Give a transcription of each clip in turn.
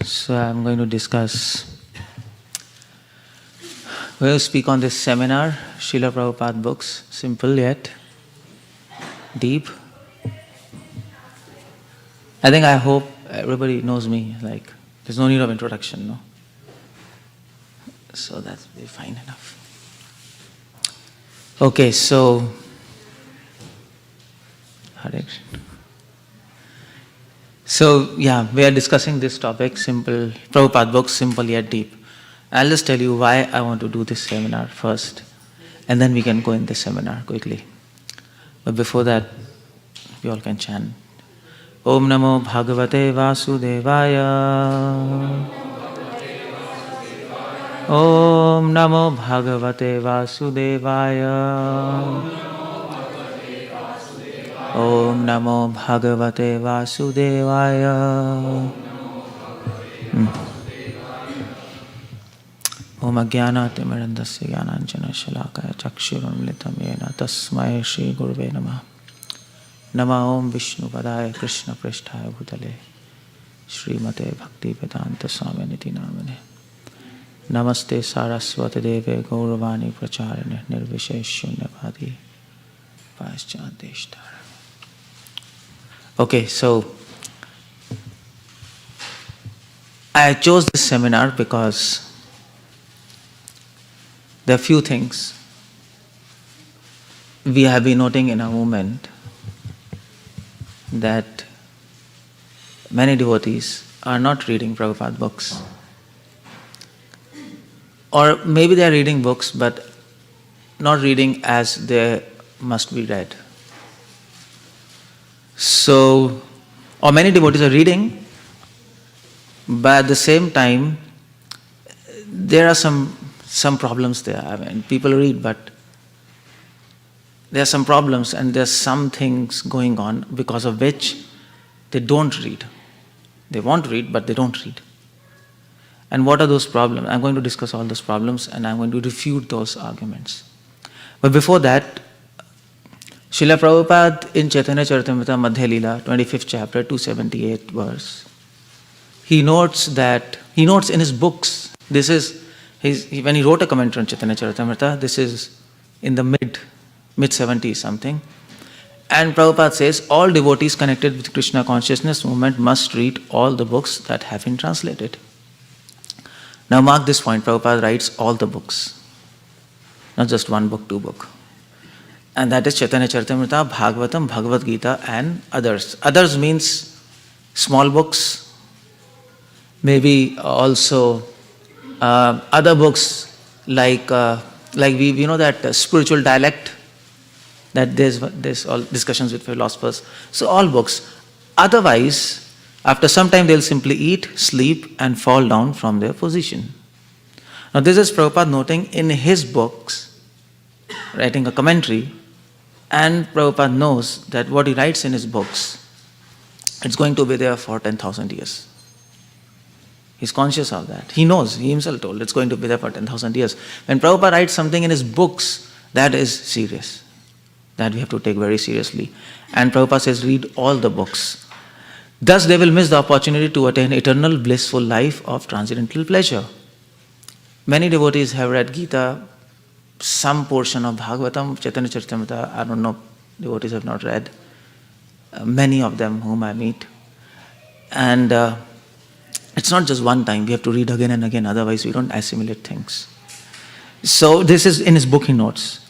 So I'm going to we'll speak on this seminar, Srila Prabhupada books, simple yet deep. I hope everybody knows me, like there's no need of introduction, no? So that's be fine enough. Okay, so Hare Krishna. So yeah, we are discussing this topic, simple, Prabhupada books, simple yet deep. I'll just tell you why I want to do this seminar first, and then we can go in this seminar quickly. But before that, we all can chant. Om Namo Bhagavate Vasudevaya. Om Namo Bhagavate Vasudevaya. Om Namo Bhagavate Vasudevaya. Om Ajnana-timirandasya Jnananjana Shalakaya Chakshurunmilitam Yena Tasmai Shri Gurave Namah. Nama Om Vishnu Padaya Krishna Pristhaya Bhutale Srimate Bhaktivedanta Swami Namane. Namaste Saraswati Deve Gauravani Pracharine Nirvisheshunyavadi Paschanteshtar. Okay, so I chose this seminar because there are few things we have been noting in our movement, that many devotees are not reading Prabhupada books. Or maybe they are reading books but not reading as they must be read. So, or many devotees are reading, but at the same time, there are some problems there. I mean, people read, but there are some problems and there are some things going on because of which they don't read. They want to read, but they don't read. And what are those problems? I'm going to discuss all those problems and I'm going to refute those arguments. But before that, Srila Prabhupada in Chaitanya Charitamrita Madhya Leela, 25th chapter, 278 verse, he notes in his books, when he wrote a commentary on Chaitanya Charitamrita, this is in the mid-70s something, and Prabhupada says, all devotees connected with Krishna Consciousness movement must read all the books that have been translated. Now mark this point, Prabhupada writes all the books, not just one book, two books. And that is Chaitanya Charitamrita, Bhagavatam, Bhagavad Gita and others. Others means small books, maybe also other books like we know that spiritual dialect, that there's all discussions with philosophers. So all books. Otherwise, after some time they'll simply eat, sleep and fall down from their position. Now this is Prabhupada noting in his books, writing a commentary, and Prabhupada knows that what he writes in his books, it's going to be there for 10,000 years. He's conscious of that. He knows, he himself told, it's going to be there for 10,000 years. When Prabhupada writes something in his books, that is serious. That we have to take very seriously. And Prabhupada says, read all the books. Thus they will miss the opportunity to attain eternal blissful life of transcendental pleasure. Many devotees have read Gita, some portion of Bhagavatam, Chaitanya Charitamrita, I don't know, devotees have not read. Many of them whom I meet. And it's not just one time, we have to read again and again, otherwise we don't assimilate things. So this is in his book he notes.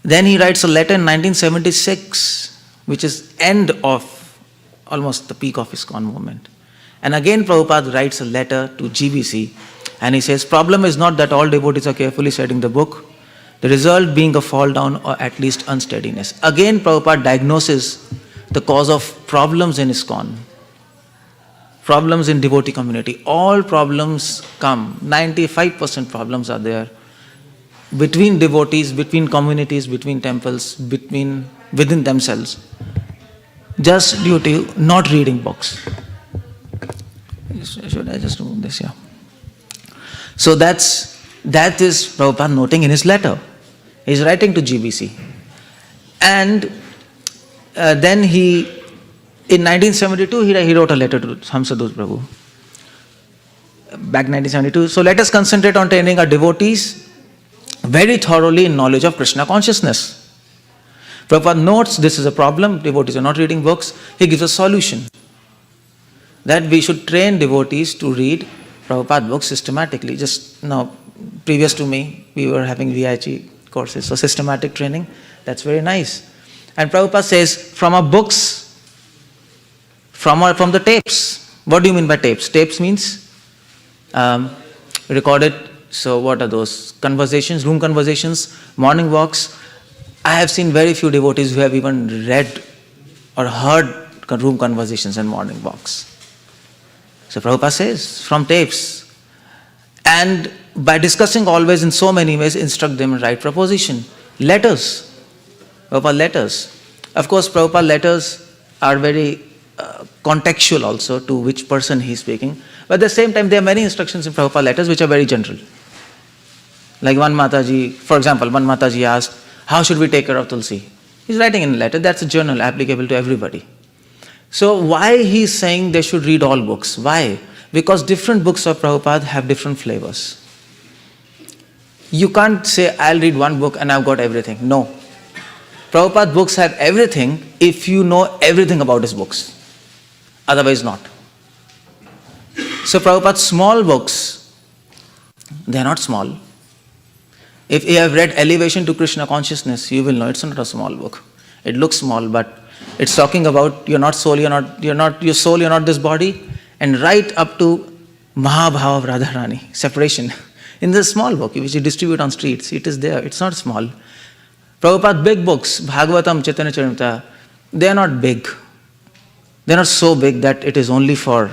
Then he writes a letter in 1976, which is end of almost the peak of ISKCON movement. And again Prabhupada writes a letter to GBC and he says, problem is not that all devotees are carefully studying the book, the result being a fall down or at least unsteadiness. Again Prabhupada diagnoses the cause of problems in ISKCON, problems in devotee community. All problems come, 95% problems are there between devotees, between communities, between temples, within themselves, just due to not reading books. Should I just remove this? Yeah. So that is Prabhupada noting in his letter. He is writing to GBC. And then in 1972, he wrote a letter to Hamsadut Prabhu. back 1972. So let us concentrate on training our devotees very thoroughly in knowledge of Krishna consciousness. Prabhupada notes this is a problem, devotees are not reading books. He gives a solution. That we should train devotees to read Prabhupada books systematically. Just now, previous to me, we were having 𝗦𝗍 courses, so systematic training, that's very nice. And Prabhupada says, from our books, from the tapes. What do you mean by tapes? Tapes means recorded. So what are those? Conversations, room conversations, morning walks. I have seen very few devotees who have even read or heard room conversations and morning walks. So Prabhupada says, from tapes. And by discussing always in so many ways, instruct them in right proposition. Letters. Prabhupada letters. Of course, Prabhupada letters are very contextual also to which person he is speaking. But at the same time, there are many instructions in Prabhupada letters which are very general. Like one Mataji, for example, one Mataji asked, how should we take care of 𝗙𝗪𝗪? He's writing in a letter, that's a journal applicable to everybody. So why he's saying they should read all books? Why? Because different books of Prabhupada have different flavors. You can't say, I'll read one book and I've got everything. No. Prabhupada books have everything if you know everything about his books. Otherwise not. So Prabhupada's small books, they are not small. If you have read Elevation to Krishna Consciousness, you will know it's not a small book. It looks small, but it's talking about you're not soul, you're not this body, and right up to Mahabhava of Radharani, separation. In this small book, which you distribute on streets, it is there, it's not small. Prabhupada big books, Bhagavatam, Chaitanya Charitamrita, they are not big. They are not so big that it is only for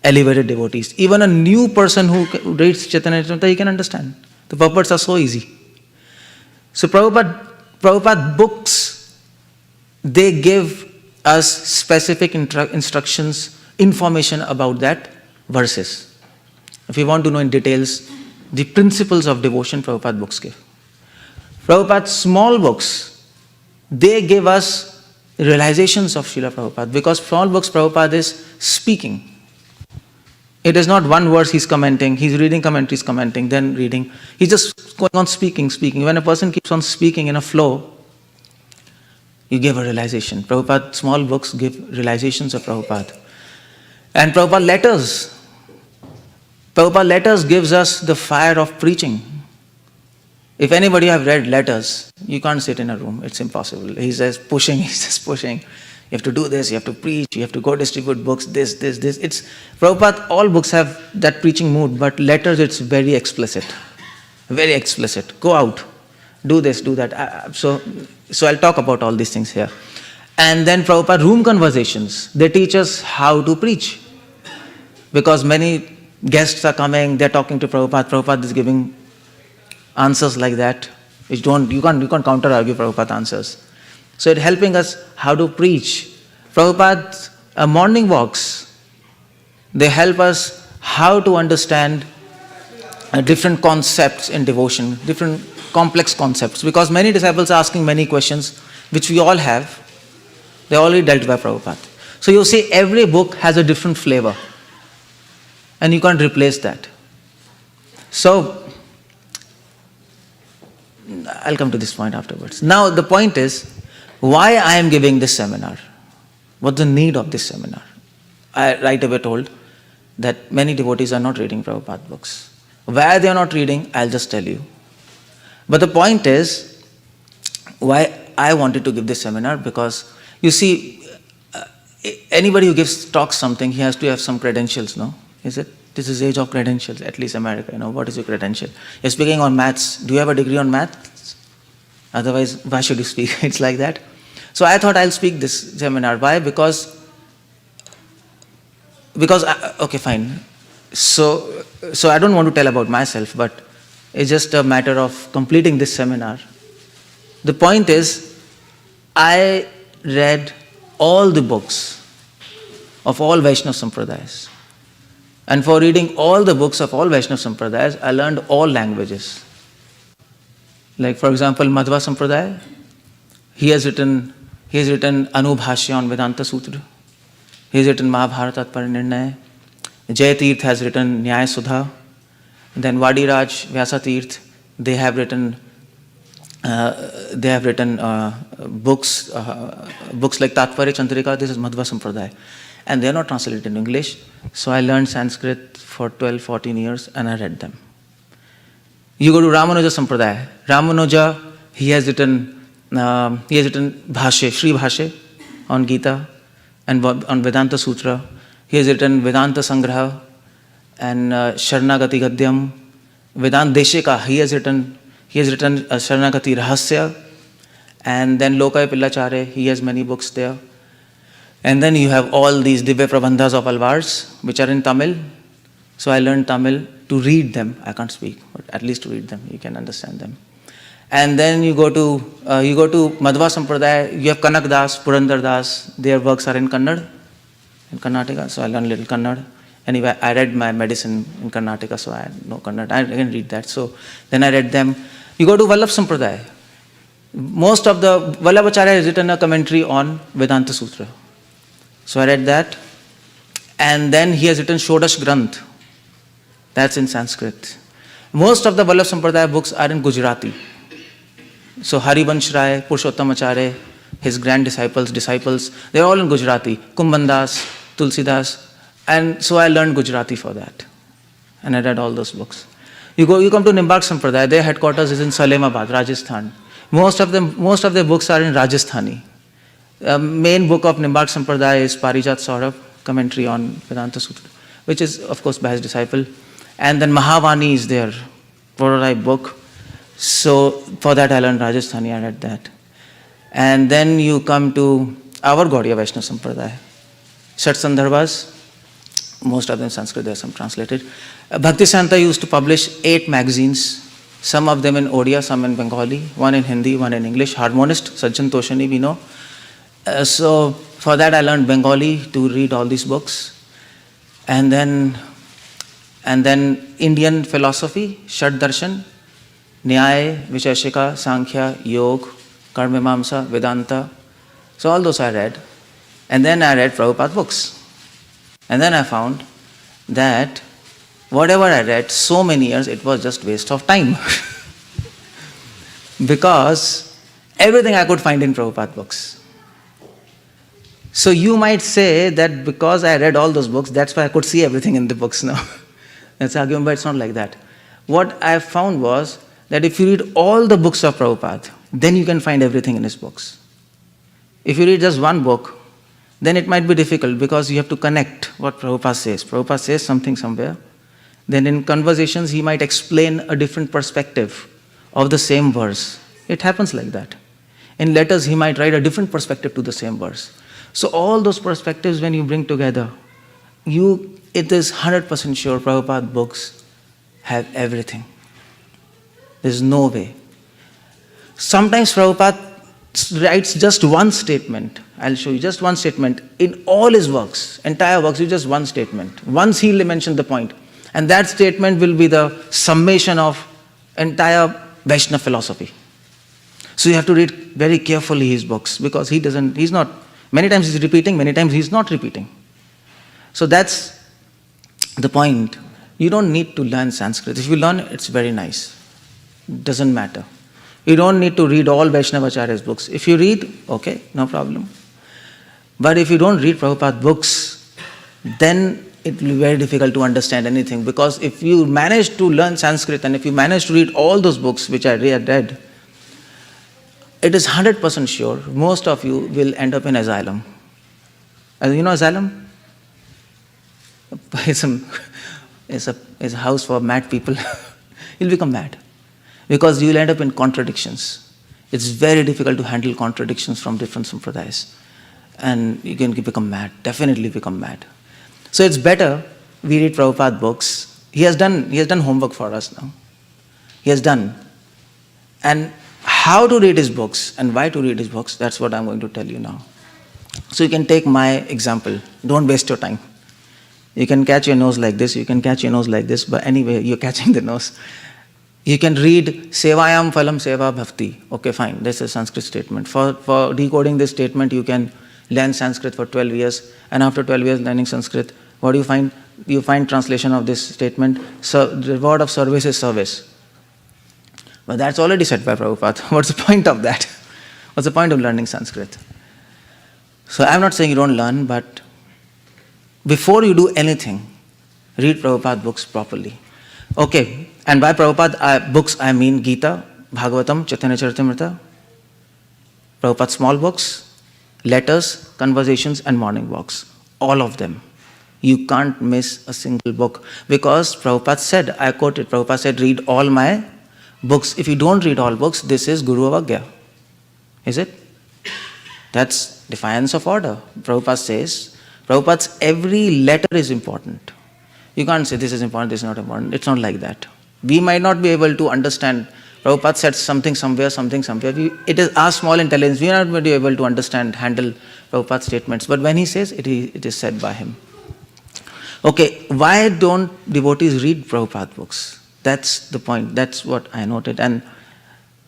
elevated devotees. Even a new person who reads Chaitanya Charitamrita, he can understand. The purports are so easy. So Prabhupada books, they give us specific instructions, information about that verses. If we want to know in details the principles of devotion, Prabhupada books give. Prabhupada's small books, they give us realizations of Srila Prabhupada, because small books Prabhupada is speaking. It is not one verse he's commenting, he's reading commentaries, commenting, then reading. He's just going on speaking. When a person keeps on speaking in a flow, you give a realization. Prabhupada's small books give realizations of Prabhupada. And Prabhupada letters gives us the fire of preaching. If anybody have read letters, you can't sit in a room, it's impossible. He's just pushing. You have to do this, you have to preach, you have to go distribute books, this. It's Prabhupada, all books have that preaching mood, but letters, it's very explicit. Very explicit. Go out, do this, do that. So I'll talk about all these things here. And then Prabhupada room conversations, they teach us how to preach. Because many guests are coming, they're talking to Prabhupada. Prabhupada is giving answers like that, which you can't counter-argue Prabhupada answers. So it's helping us how to preach. Prabhupada's morning walks, they help us how to understand different concepts in devotion, different complex concepts. Because many disciples are asking many questions, which we all have. They're already dealt by Prabhupada. So you see, every book has a different flavor. And you can't replace that. So, I'll come to this point afterwards. Now, the point is, why I am giving this seminar? What's the need of this seminar? I right away told that many devotees are not reading Prabhupada books. Why they are not reading, I'll just tell you. But the point is, why I wanted to give this seminar, because you see, anybody who talks something, he has to have some credentials, no? Is it? This is age of credentials, at least America, what is your credential? You're speaking on maths. Do you have a degree on maths? Otherwise, why should you speak? It's like that. So I thought I'll speak this seminar. Why? Because okay, fine. So I don't want to tell about myself, but it's just a matter of completing this seminar. The point is, I read all the books of all Vaishnava Sampradayas. And for reading all the books of all Vaishnava Sampradayas, I learned all languages. Like, for example, Madhva Sampradaya, he has written Anubhashya on Vedanta Sutra. He has written Mahabharata Tatparya Nirnaya. Jayatirth has written 𝗦cie𝗰𝗶𝗹. Then Vadiraj, Vyasatirth, they have written books like 𝗪𝗪𝗪 Chandrika. This is Madhva Sampradaya, and they are not translated in English. So I learned Sanskrit for 12-14 years, and I read them. You go to Ramanuja Sampradaya. Ramanuja, he has written Bhashya, Sri Bhashya on Gita and on Vedanta Sutra. He has written Vedanta Sangraha and Sharanagati Gadyam. Vedanta Deshika, he has written Sharanagati Rahasya, and then Lokaya Pillacharya, he has many books there. And then you have all these Divya Prabandhas of Alvars, which are in Tamil. So I learned Tamil to read them. I can't speak, but at least to read them, you can understand them. And then you go to Madhva Sampradaya, you have Kanak Das, Purandar Das, their works are in Kannada, in Karnataka, so I learned little Kannada. Anyway, I read my medicine in Karnataka, so I know Kannada, I can read that. So then I read them. You go to Vallabh Sampradaya. Most of the, Vallabhacharya has written a commentary on Vedanta Sutra. So I read that. And then he has written Shodash Granth. That's in Sanskrit. Most of the Vallabh Sampradaya books are in Gujarati. So Harivansh Rai, Purushottamacharya, his grand disciples, they're all in Gujarati. Kumbhandas, Tulsidas. And so I learned Gujarati for that. And I read all those books. You come to Nimbark Sampradaya, their headquarters is in Salemabad, Rajasthan. Most of their books are in Rajasthani. Main book of Nimbark Sampradaya is Parijat Saurabh, commentary on Vedanta Sutra, which is of course by his disciple. And then Mahavani is their prototype book. So for that I learned Rajasthani, I read that. And then you come to our Gaudiya Vaishnava Sampradaya. Shat Sandarbhas, most of them Sanskrit, there are some translated. Bhaktivedanta used to publish 8 magazines, some of them in Odia, some in Bengali, one in Hindi, one in English. Harmonist, Sajjan Toshani, we know. So for that I learned Bengali to read all these books. And then Indian philosophy, Shat Darshan, न्याय, विशेषिका, सांख्या, योग, कर्ममीमांसा, Vedanta. So all those I read. And then I read Prabhupada books. And then I found that whatever I read so many years, it was just waste of time. Because everything I could find in Prabhupada books. So you might say that because I read all those books, that's why I could see everything in the books now. That's the argument, but it's not like that. What I found was that if you read all the books of Prabhupada, then you can find everything in his books. If you read just one book, then it might be difficult because you have to connect what Prabhupada says. Prabhupada says something somewhere. Then in conversations, he might explain a different perspective of the same verse. It happens like that. In letters, he might write a different perspective to the same verse. So all those perspectives, when you bring together, it is 100% sure Prabhupada books have everything. There's no way. Sometimes Prabhupada writes just one statement. I'll show you just one statement. In all his works, entire works, is just one statement. Once he'll mention the point. And that statement will be the summation of entire Vaishnava philosophy. So you have to read very carefully his books because many times he's repeating, many times he's not repeating. So that's the point. You don't need to learn Sanskrit. If you learn, it's very nice. Doesn't matter. You don't need to read all Vaishnavacharya's books. If you read, okay, no problem. But if you don't read Prabhupada books, then it will be very difficult to understand anything. Because if you manage to learn Sanskrit and if you manage to read all those books which I read, it is 100% sure most of you will end up in asylum. You know asylum? It's a house for mad people. You'll become mad. Because you will end up in contradictions. It's very difficult to handle contradictions from different sampradayas. And you can become mad, definitely become mad. So it's better we read Prabhupada books. He has done homework for us now. He has done. And how to read his books and why to read his books, that's what I'm going to tell you now. So you can take my example. Don't waste your time. You can catch your nose like this, you can catch your nose like this, but anyway, you're catching the nose. You can read Sevayam Phalam Seva Bhakti. Okay, fine, this is a Sanskrit statement. For decoding this statement, you can learn Sanskrit for 12 years, and after 12 years learning Sanskrit, What do you find? You find translation of this statement, reward of service is service. But that's already said by Prabhupada. What's the point of that? What's the point of learning Sanskrit? So I'm not saying you don't learn, but before you do anything, read Prabhupada books properly. Okay, and by Prabhupada books I mean Gita, Bhagavatam, Chaitanya Charitamrita, Prabhupada small books, letters, conversations and morning walks. All of them. You can't miss a single book. Because Prabhupada said, I quoted, Prabhupada said, read all my books. If you don't read all books, this is Guru Avagya. Is it? That's defiance of order. Prabhupada says, Prabhupada's every letter is important. You can't say this is important, this is not important. It's not like that. We might not be able to understand. Prabhupada said something somewhere. It is our small intelligence. We are not be able to understand, handle Prabhupada's statements. But when he says, it is said by him. Okay, why don't devotees read Prabhupada books? That's the point. That's what I noted. And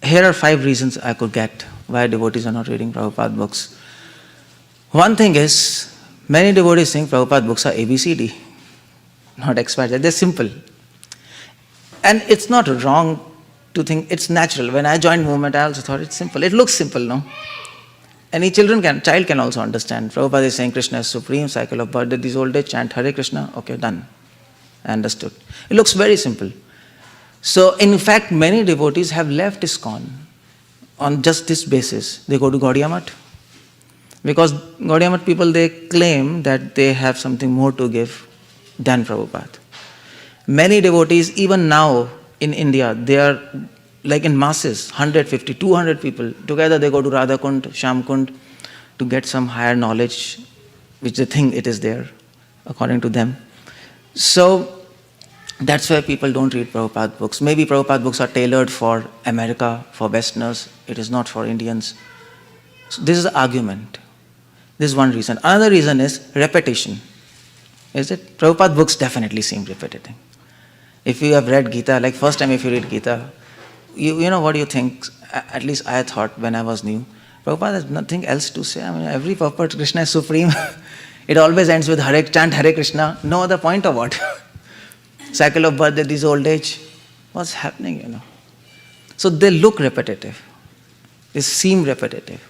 here are 5 reasons I could get why devotees are not reading Prabhupada books. One thing is, many devotees think Prabhupada books are ABCD, not XYZ. They're simple. And it's not wrong to think, it's natural. When I joined movement, I also thought it's simple. It looks simple, no? Any child can also understand. Prabhupada is saying Krishna is supreme, cycle of birth, these old age, chant Hare Krishna, okay, done. I understood. It looks very simple. So, in fact, many devotees have left ISKCON on just this basis. They go to Gaudiya Math. Because Gaudiya Math people, they claim that they have something more to give than Prabhupada. Many devotees, even now in India, they are like in masses, 150, 200 people. Together they go to Radha Kund, Shyam Kund to get some higher knowledge, which they think it is there, according to them. So, that's why people don't read Prabhupada books. Maybe Prabhupada books are tailored for America, for Westerners. It is not for Indians. So this is the argument. This is one reason. Another reason is repetition. Is it? Prabhupada books definitely seem repetitive. If you have read Gita, like first time if you read Gita, you know what you think, at least I thought when I was new, Prabhupada has nothing else to say. I mean, every purport, Krishna is supreme. It always ends with chant Hare Krishna. No other point of what? Cycle of birth, this old age. What's happening, So they look repetitive. They seem repetitive.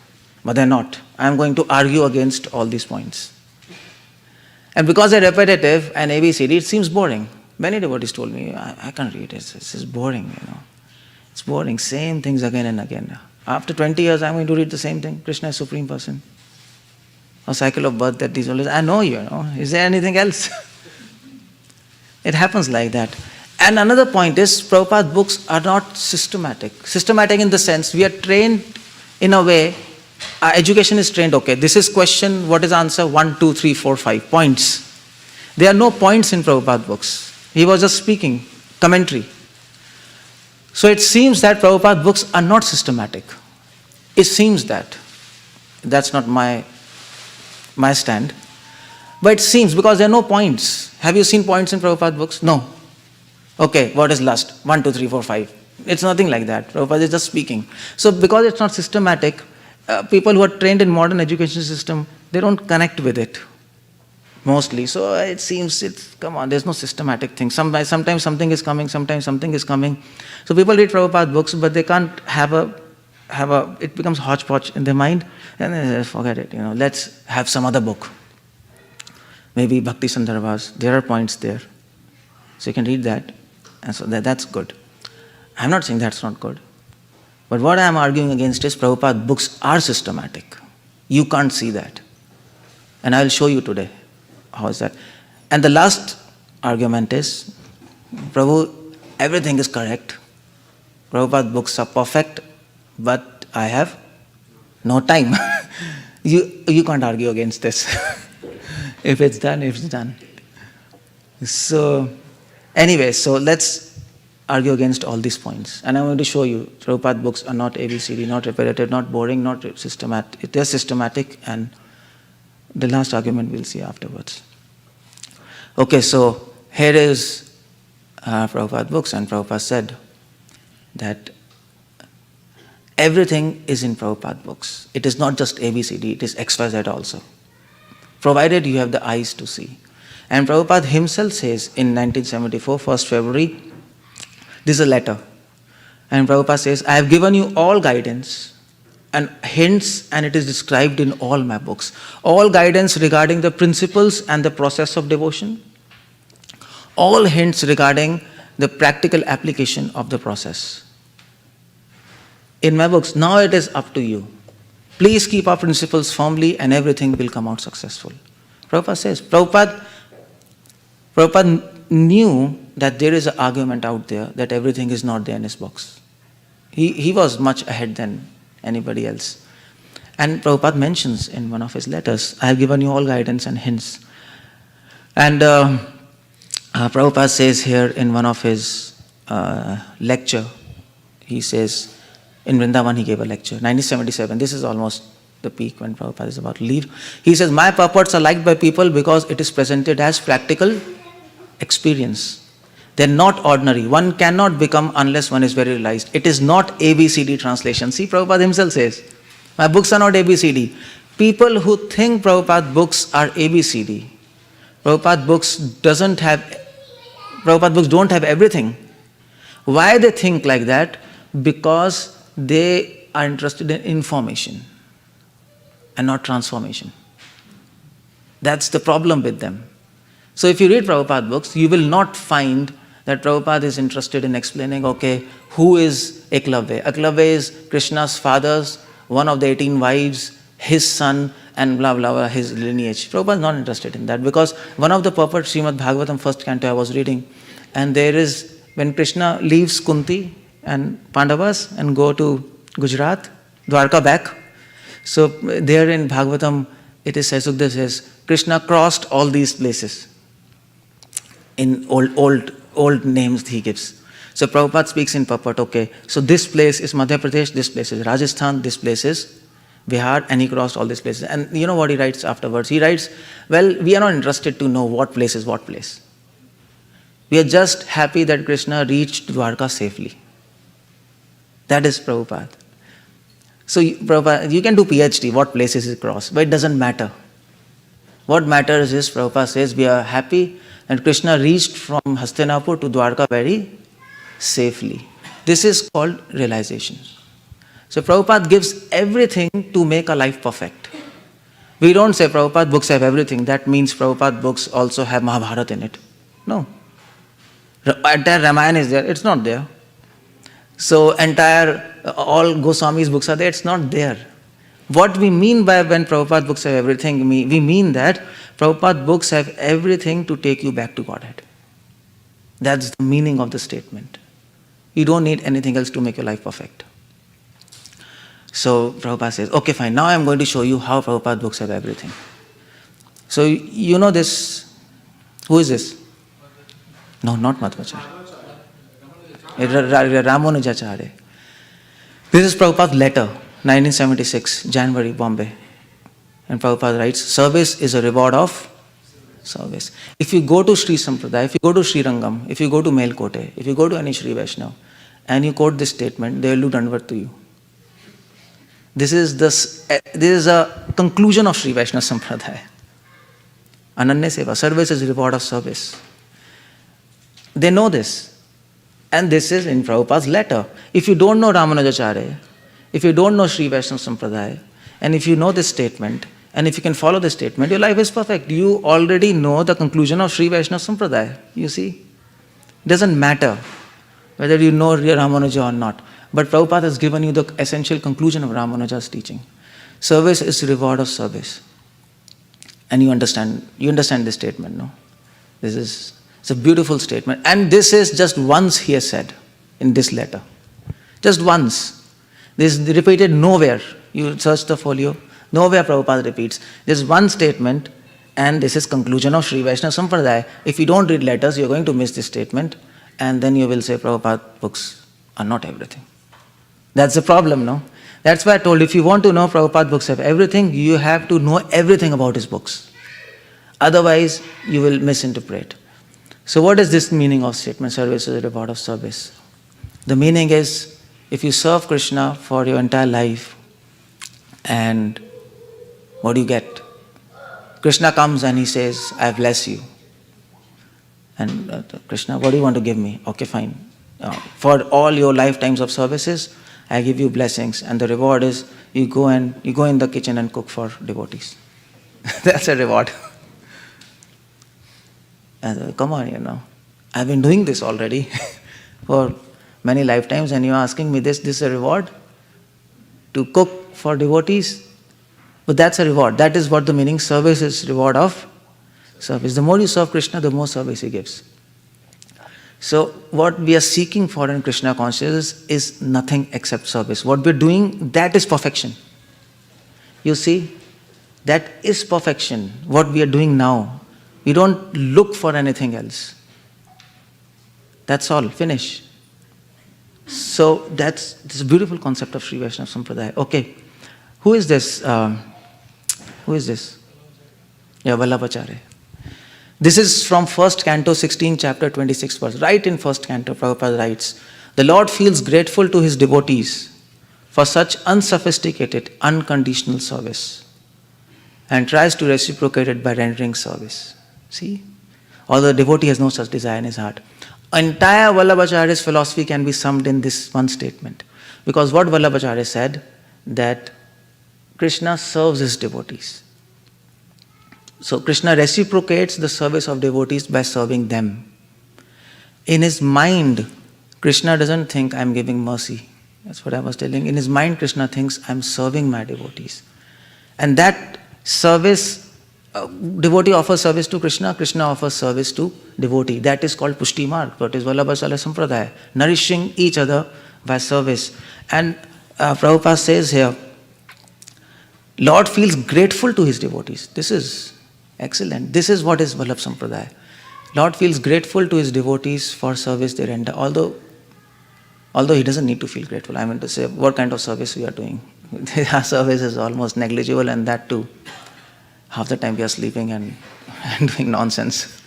But they're not. I'm going to argue against all these points. And because they're repetitive and ABCD, it seems boring. Many devotees told me, I can't read it. It's just boring, It's boring. Same things again and again. After 20 years, I'm going to read the same thing. Krishna is Supreme Person. A cycle of birth that these old age. I know, Is there anything else? It happens like that. And another point is, Prabhupada books are not systematic. Systematic in the sense, we are trained in a way, our education is trained, okay, this is question, what is answer? 1, 2, 3, 4, 5 points. There are no points in Prabhupada books. He was just speaking, commentary. So it seems that Prabhupada books are not systematic. It seems that. That's not my stand. But it seems, because there are no points. Have you seen points in Prabhupada books? No. Okay, what is lust? 1, 2, 3, 4, 5. It's nothing like that. Prabhupada is just speaking. So because it's not systematic, people who are trained in modern education system, they don't connect with it. Mostly. So it seems, come on, there's no systematic thing. Sometimes something is coming, sometimes something is coming. So people read Prabhupada books, but they can't it becomes hodgepodge in their mind, and they forget it, let's have some other book. Maybe Bhakti Sandarbhas, there are points there. So you can read that, and so that's good. I'm not saying that's not good. But what I'm arguing against is Prabhupada books are systematic. You can't see that. And I'll show you today. How is that? And the last argument is, Prabhu, everything is correct. Prabhupada books are perfect, but I have no time. You can't argue against this. If it's done, it's done. So, anyway, so let's argue against all these points. And I'm going to show you, Prabhupada books are not ABCD, not repetitive, not boring, not systematic. They're systematic, and the last argument we'll see afterwards. Okay, so here is Prabhupada books, and Prabhupada said that everything is in Prabhupada books. It is not just ABCD, it is XYZ also. Provided you have the eyes to see. And Prabhupada himself says in 1974, 1st February, this is a letter. And Prabhupada says, I have given you all guidance and hints, and it is described in all my books. All guidance regarding the principles and the process of devotion. All hints regarding the practical application of the process. In my books, now it is up to you. Please keep our principles firmly and everything will come out successful. Prabhupada says, Prabhupada knew that there is an argument out there that everything is not there in his books. He was much ahead than anybody else. And Prabhupada mentions in one of his letters, I have given you all guidance and hints. And Prabhupada says here in one of his lecture, he says, in Vrindavan he gave a lecture, 1977, this is almost the peak when Prabhupada is about to leave. He says, my purports are liked by people because it is presented as practical experience. They're not ordinary. One cannot become unless one is very realized. It is not ABCD translation. See, Prabhupada himself says, my books are not ABCD. People who think Prabhupada books are ABCD, Prabhupada books don't have everything. Why they think like that? Because they are interested in information and not transformation. That's the problem with them. So if you read Prabhupada books, you will not find that Prabhupada is interested in explaining, okay, who is 𝗙𝗪𝗏? 𝗙𝗪𝗏 is Krishna's father's, one of the 18 wives, his son, and blah, blah, blah, his lineage. Prabhupada is not interested in that because one of the purports, Srimad Bhagavatam, first canto I was reading, and there is, when Krishna leaves Kunti and Pandavas and go to Gujarat, Dwarka back, so there in Bhagavatam, it is says, Sukdev says, Krishna crossed all these places in old names he gives. So Prabhupada speaks in purport, okay, so this place is Madhya Pradesh, this place is Rajasthan, this place is Bihar, and he crossed all these places. And you know what he writes afterwards? He writes, well, we are not interested to know what place is what place. We are just happy that Krishna reached Dwarka safely. That is Prabhupada. So Prabhupada, you can do PhD, what places he crossed, but it doesn't matter. What matters is, Prabhupada says, we are happy and Krishna reached from Hastinapur to Dwarka very safely. This is called realization. So Prabhupada gives everything to make a life perfect. We don't say Prabhupada books have everything. That means Prabhupada books also have Mahabharata in it. No. Entire Ramayana is there. It's not there. So all Goswami's books are there. It's not there. What we mean by when Prabhupada books have everything, we mean that Prabhupada books have everything to take you back to Godhead. That's the meaning of the statement. You don't need anything else to make your life perfect. So Prabhupada says, okay, fine, now I'm going to show you how Prabhupada books have everything. So you know this, who is this? No, not Madhvacharya. Ramanujacharya. This is Prabhupada's letter, 1976, January, Bombay. And Prabhupada writes, service is a reward of service. If you go to Sri Sampradaya, if you go to Sri Rangam, if you go to Melkote, if you go to any Sri Vaishnava, and you quote this statement, they will do Dandvat to you. This is a conclusion of Sri Vaishnava Sampradaya. Ananya Seva, service is reward of service. They know this. And this is in Prabhupada's letter. If you don't know Ramanujacharya, if you don't know Sri Vaishnava Sampradaya, and if you know this statement, and if you can follow this statement, your life is perfect. You already know the conclusion of Sri Vaishnava Sampradaya. You see? It doesn't matter whether you know Ramanuja or not. But Prabhupada has given you the essential conclusion of Ramanuja's teaching. Service is reward of service. And you understand this statement, no? It's a beautiful statement. And this is just once he has said in this letter. Just once. This is repeated nowhere. You search the folio. Nowhere Prabhupada repeats. This is one statement and this is conclusion of Sri Vaishnava Sampradaya. If you don't read letters, you're going to miss this statement and then you will say Prabhupada books are not everything. That's the problem, no? That's why I told you, if you want to know Prabhupada books have everything, you have to know everything about his books. Otherwise, you will misinterpret. So what is this meaning of statement, service is a reward of service? The meaning is, if you serve Krishna for your entire life, and what do you get? Krishna comes and he says, I bless you. And Krishna, what do you want to give me? Okay, fine. For all your lifetimes of services, I give you blessings, and the reward is you go in the kitchen and cook for devotees. That's a reward. And come on, I've been doing this already for many lifetimes, and you're asking me this is a reward? To cook for devotees? But that's a reward. That is what the meaning service is, reward of service. The more you serve Krishna, the more service he gives. So what we are seeking for in Krishna consciousness is nothing except service. What we're doing, that is perfection. You see, that is perfection. What we are doing now. We don't look for anything else. That's all, finish. So that's this beautiful concept of Sri Vaishnava Sampradaya. Okay, who is this? Who is this? Yeah, 𝗪𝗲𝗪𝗀. This is from 1st Canto, 16 chapter, 26th verse. Right in 1st Canto, Prabhupada writes, the Lord feels grateful to his devotees for such unsophisticated, unconditional service and tries to reciprocate it by rendering service. See? Although the devotee has no such desire in his heart. Entire 𝗪𝗲𝗪𝗀's philosophy can be summed in this one statement. Because what 𝗪𝗲𝗪 said, that Krishna serves his devotees. So Krishna reciprocates the service of devotees by serving them. In his mind, Krishna doesn't think I'm giving mercy. That's what I was telling. In his mind, Krishna thinks I'm serving my devotees. And that service, devotee offers service to Krishna, Krishna offers service to devotee. That is called Pushti Marg. That is 𝗪𝗲𝗪 Sampradaya. Nourishing each other by service. And Prabhupada says here, Lord feels grateful to his devotees. This is excellent. This is what is Vallabh Sampradaya. Lord feels grateful to his devotees for service they render. Although he doesn't need to feel grateful. I mean to say, what kind of service we are doing? Our service is almost negligible, and that too, half the time we are sleeping and doing nonsense.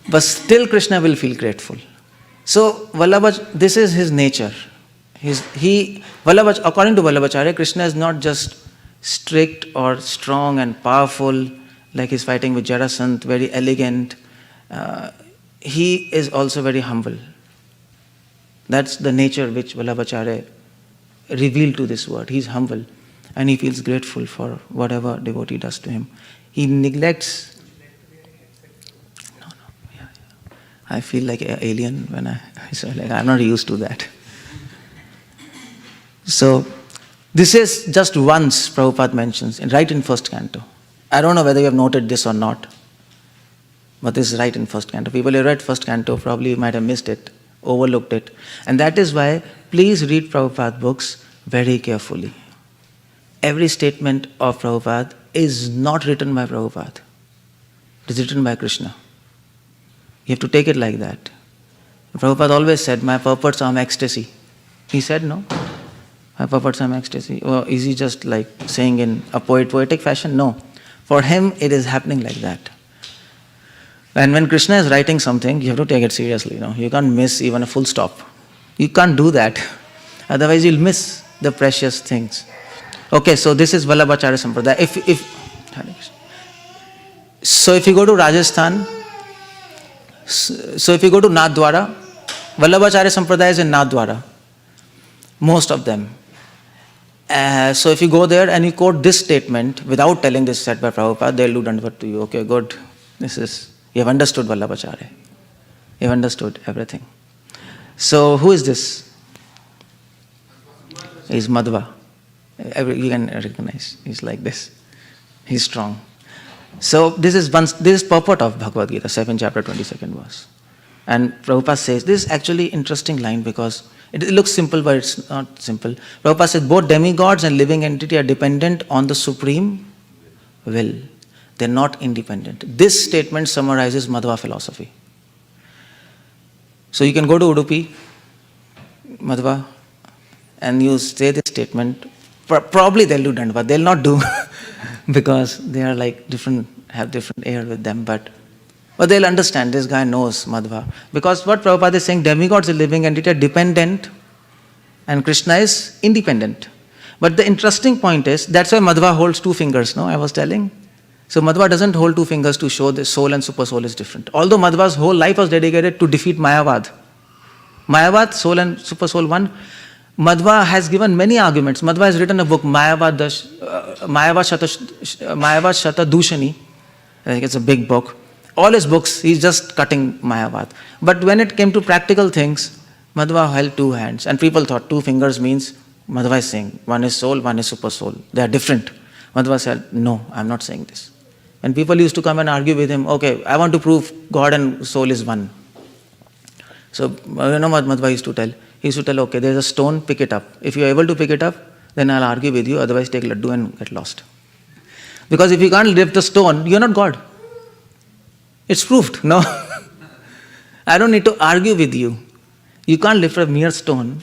But still Krishna will feel grateful. So 𝗪𝗲𝗪, this is his nature. According to 𝗪𝗲𝗪, Krishna is not just strict or strong and powerful, like he's fighting with Jarasandha, very elegant. He is also very humble. That's the nature which 𝗪𝗲𝗪 revealed to this world. He's humble and he feels grateful for whatever devotee does to him. He neglects. Yeah. I feel like an alien when I'm not used to that. So, this is just once Prabhupada mentions, right in 1st Canto. I don't know whether you have noted this or not, but this is right in 1st Canto. People who read 1st Canto probably might have missed it, overlooked it. And that is why, please read Prabhupada books very carefully. Every statement of Prabhupada is not written by Prabhupada. It is written by Krishna. You have to take it like that. Prabhupada always said, my purports are ecstasy. He said, no. My purports are ecstasy. Or is he just like saying in a poetic fashion? No. For him, it is happening like that. And when Krishna is writing something, you have to take it seriously. You can't miss even a full stop. You can't do that. Otherwise, you'll miss the precious things. Okay, so this is 𝗪𝗲𝗪 Sampradaya. So if you go to Rajasthan, so if you go to Nathdwara, 𝗪𝗲𝗪 Sampradaya is in Nathdwara. Most of them. So if you go there and you quote this statement without telling this said by Prabhupada, they'll do dandavat to you. Okay, good. You have understood 𝗪𝗲𝗪. You have understood everything. So who is this? He's Madhva. You can recognize. He's like this. He's strong. So this is purport of Bhagavad Gita, 7th chapter, 22nd verse. And Prabhupada says, this is actually interesting line because it looks simple, but it's not simple. Prabhupada says, both demigods and living entity are dependent on the supreme will. They're not independent. This statement summarizes Madhva philosophy. So you can go to Udupi, Madhva, and you say this statement. Probably they'll do dandavat. They'll not do because they are like have different air with them, but they'll understand, this guy knows Madhva. Because what Prabhupada is saying, demigods are living entity are dependent and Krishna is independent. But the interesting point is, that's why Madhva holds two fingers, no? I was telling. So Madhva doesn't hold two fingers to show the soul and super soul is different. Although Madhva's whole life was dedicated to defeat Mayavad. Mayavad, soul and super soul one. Madhva has given many arguments. Madhva has written a book, Mayavad Shata Dushani. I think it's a big book. All his books, he's just cutting Mayavad. But when it came to practical things, Madhva held two hands. And people thought two fingers means Madhva is saying one is soul, one is super soul. They are different. Madhva said, no, I'm not saying this. And people used to come and argue with him, okay, I want to prove God and soul is one. So, you know what Madhva used to tell? He used to tell, okay, there's a stone, pick it up. If you're able to pick it up, then I'll argue with you, otherwise take laddu and get lost. Because if you can't lift the stone, you're not God. It's proved, no? I don't need to argue with you. You can't lift a mere stone.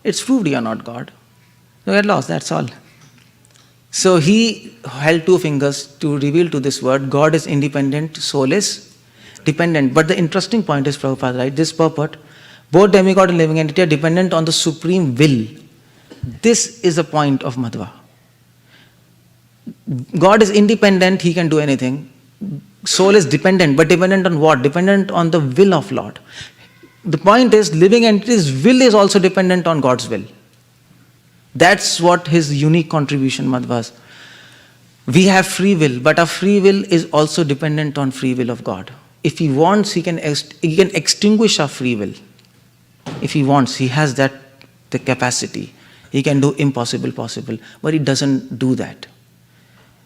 It's proved you're not God. You get lost, that's all. So he held two fingers to reveal to this word, God is independent, soul is dependent. But the interesting point is, Prabhupada, right? This purport, both demigod and living entity are dependent on the supreme will. This is the point of Madhva. God is independent, he can do anything. Soul is dependent, but dependent on what? Dependent on the will of Lord. The point is, living entity's will is also dependent on God's will. That's what his unique contribution, Madhva's. We have free will, but our free will is also dependent on free will of God. If he wants, he can extinguish our free will. If he wants, he has the capacity. He can do impossible possible, but he doesn't do that.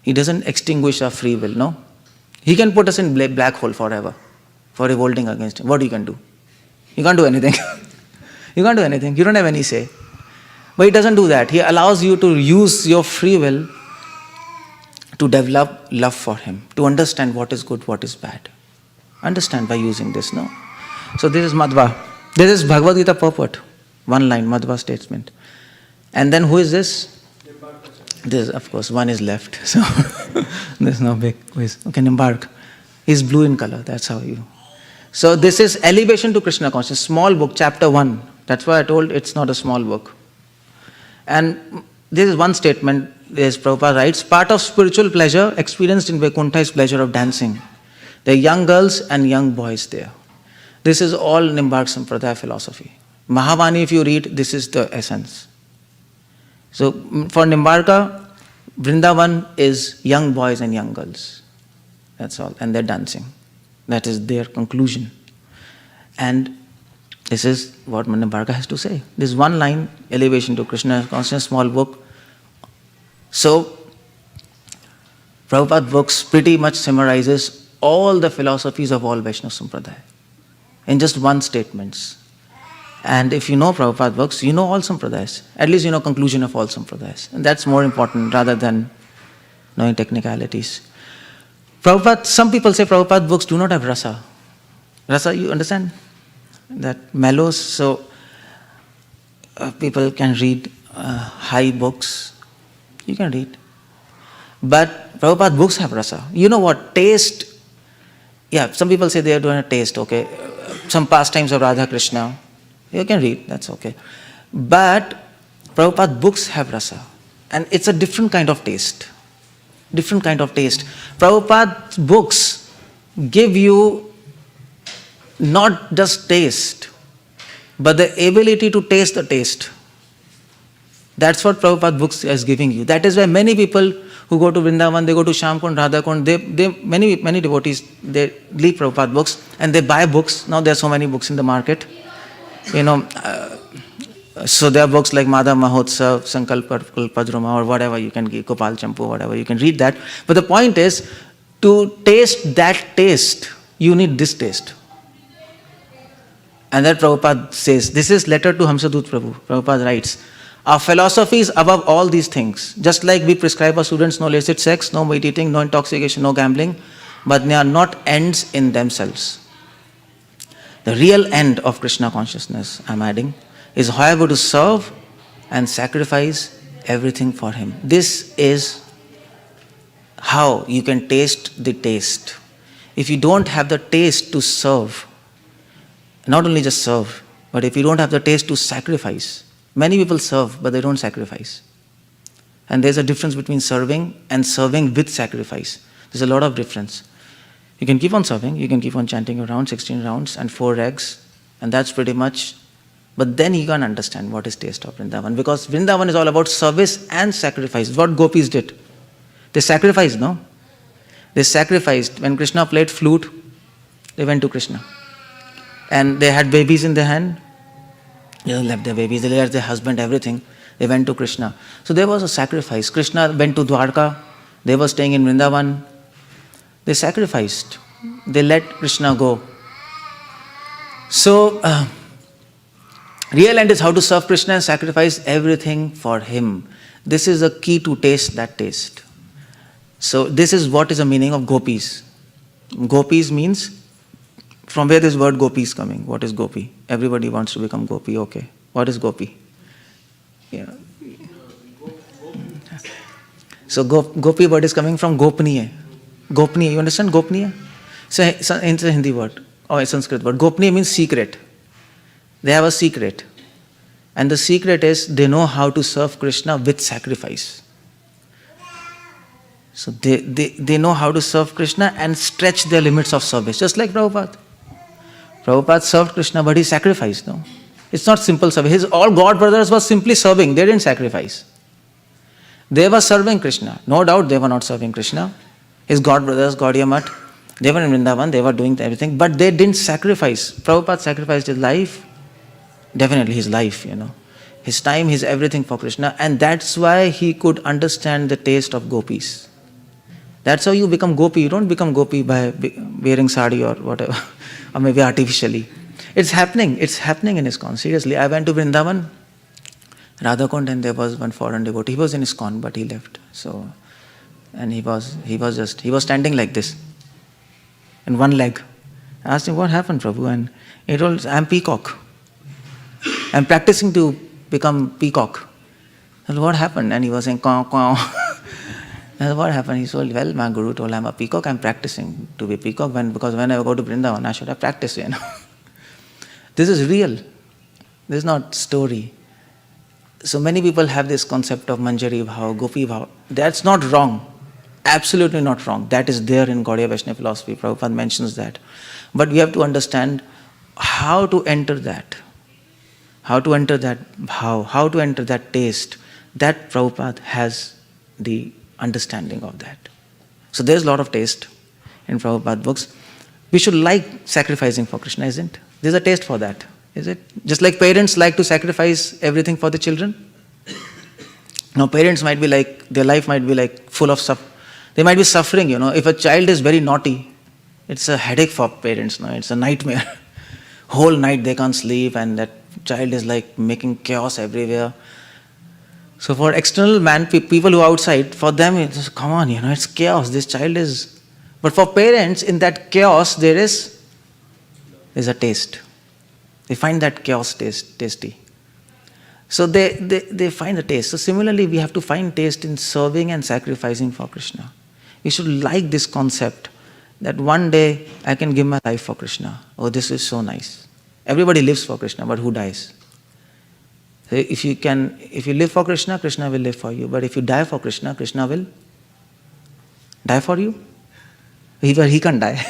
He doesn't extinguish our free will, no? He can put us in black hole forever for revolting against him. What you can do? You can't do anything. You can't do anything. You don't have any say. But he doesn't do that. He allows you to use your free will to develop love for him, to understand what is good, what is bad. Understand by using this, no? So this is Madhva. This is Bhagavad Gita purport. One line, Madhva statement. And then who is this? This, of course, one is left. So there's no big quiz. Okay, Nimbark. He's blue in color. That's how you. So this is Elevation to Krishna Consciousness. Small book, chapter 1. That's why I told it's not a small book. And this is one statement. As Prabhupada writes, part of spiritual pleasure experienced in Vaikuntha is pleasure of dancing. There are young girls and young boys there. This is all Nimbark Sampradaya philosophy. Mahavani, if you read, this is the essence. So for Nimbarka, Vrindavan is young boys and young girls. That's all. And they're dancing. That is their conclusion. And this is what Nimbarka has to say. This one line, Elevation to Krishna Consciousness, small book. So, Prabhupada books pretty much summarizes all the philosophies of all Vaishnava Sampradaya in just one statement. And if you know Prabhupada books, you know all Sampradayas. At least you know conclusion of all Sampradayas. And that's more important rather than knowing technicalities. Prabhupada, some people say Prabhupada books do not have rasa. Rasa, you understand? That mellows, so people can read high books. You can read. But Prabhupada books have rasa. You know what? Taste. Yeah, some people say they are doing a taste, okay. Some pastimes of Radha Krishna. You can read, that's okay. But Prabhupada books have rasa. And it's a different kind of taste. Different kind of taste. Prabhupada's books give you not just taste, but the ability to taste the taste. That's what Prabhupada books is giving you. That is why many people who go to Vrindavan, they go to Shyamkund, Radhakund, many devotees, they leave Prabhupada books and they buy books. Now there are so many books in the market. You know, so there are books like Madhav Mahotsav, Sankalpa, or whatever you can give, Gopal Champu, whatever, you can read that. But the point is, to taste that taste, you need this taste. And that Prabhupada says, this is letter to Hamsadut Prabhu. Prabhupada writes, our philosophy is above all these things. Just like we prescribe our students no illicit sex, no meat eating, no intoxication, no gambling, but they are not ends in themselves. The real end of Krishna consciousness, I'm adding, is however to serve and sacrifice everything for him. This is how you can taste the taste. If you don't have the taste to serve, not only just serve, but if you don't have the taste to sacrifice, many people serve, but they don't sacrifice. And there's a difference between serving and serving with sacrifice. There's a lot of difference. You can keep on serving, you can keep on chanting around 16 rounds and 4 eggs, and that's pretty much. But then you can understand what is taste of Vrindavan, because Vrindavan is all about service and sacrifice. What gopis did, they sacrificed, no? They sacrificed. When Krishna played flute, they went to Krishna. And they had babies in their hand. They left their babies, they left their husband, everything. They went to Krishna. So there was a sacrifice. Krishna went to Dwarka. They were staying in Vrindavan. They sacrificed. They let Krishna go. So, real end is how to serve Krishna and sacrifice everything for him. This is a key to taste that taste. So this is what is the meaning of gopis. Gopis means, from where this word gopi is coming. What is gopi? Everybody wants to become gopi, okay. What is gopi? Yeah. So gopi word is coming from gopniya. Gopniya, you understand gopniya? So it's a Hindi word, or a Sanskrit word. Gopniya means secret. They have a secret. And the secret is they know how to serve Krishna with sacrifice. So they know how to serve Krishna and stretch their limits of service. Just like Prabhupada. Prabhupada served Krishna, but he sacrificed, no? It's not simple service. His all God brothers were simply serving. They didn't sacrifice. They were serving Krishna. No doubt they were not serving Krishna. His God brothers, Gaudiya Math, they were in Vrindavan, they were doing everything, but they didn't sacrifice. Prabhupada sacrificed his life, definitely his life, his time, his everything for Krishna, and that's why he could understand the taste of gopis. That's how you become gopi. You don't become gopi by wearing sari or whatever, or maybe artificially. It's happening in ISKCON. Seriously, I went to Vrindavan, Radhakund, and there was one foreign devotee. He was in ISKCON, but he left. So, and he was standing like this, in one leg. I asked him, what happened, Prabhu? And he told, I'm peacock. I'm practicing to become peacock. I said, what happened? And he was saying, caw, caw. I said, what happened? He told, well, my guru told I'm a peacock. I'm practicing to be peacock because when I go to Vrindavan, I should have practiced, This is real. This is not story. So many people have this concept of Manjari Bhav, Gopi Bhav. That's not wrong. Absolutely not wrong. That is there in Gaudiya Vaishnava philosophy. Prabhupada mentions that. But we have to understand how to enter that. How to enter that bhav, how to enter that taste. That Prabhupada has the understanding of that. So there's a lot of taste in Prabhupada books. We should like sacrificing for Krishna, isn't it? There's a taste for that, is it? Just like parents like to sacrifice everything for the children. Now parents might be like, their life might be like full of suffering. They might be suffering, If a child is very naughty, it's a headache for parents, It's a nightmare. Whole night they can't sleep and that child is like making chaos everywhere. So for external people who are outside, for them it's, come on, it's chaos. This child is... But for parents, in that chaos, there's a taste. They find that chaos tasty. So they find the taste. So similarly, we have to find taste in serving and sacrificing for Krishna. We should like this concept that one day I can give my life for Krishna. Oh, this is so nice. Everybody lives for Krishna, but who dies? So if you live for Krishna, Krishna will live for you. But if you die for Krishna, Krishna will die for you. He can't die.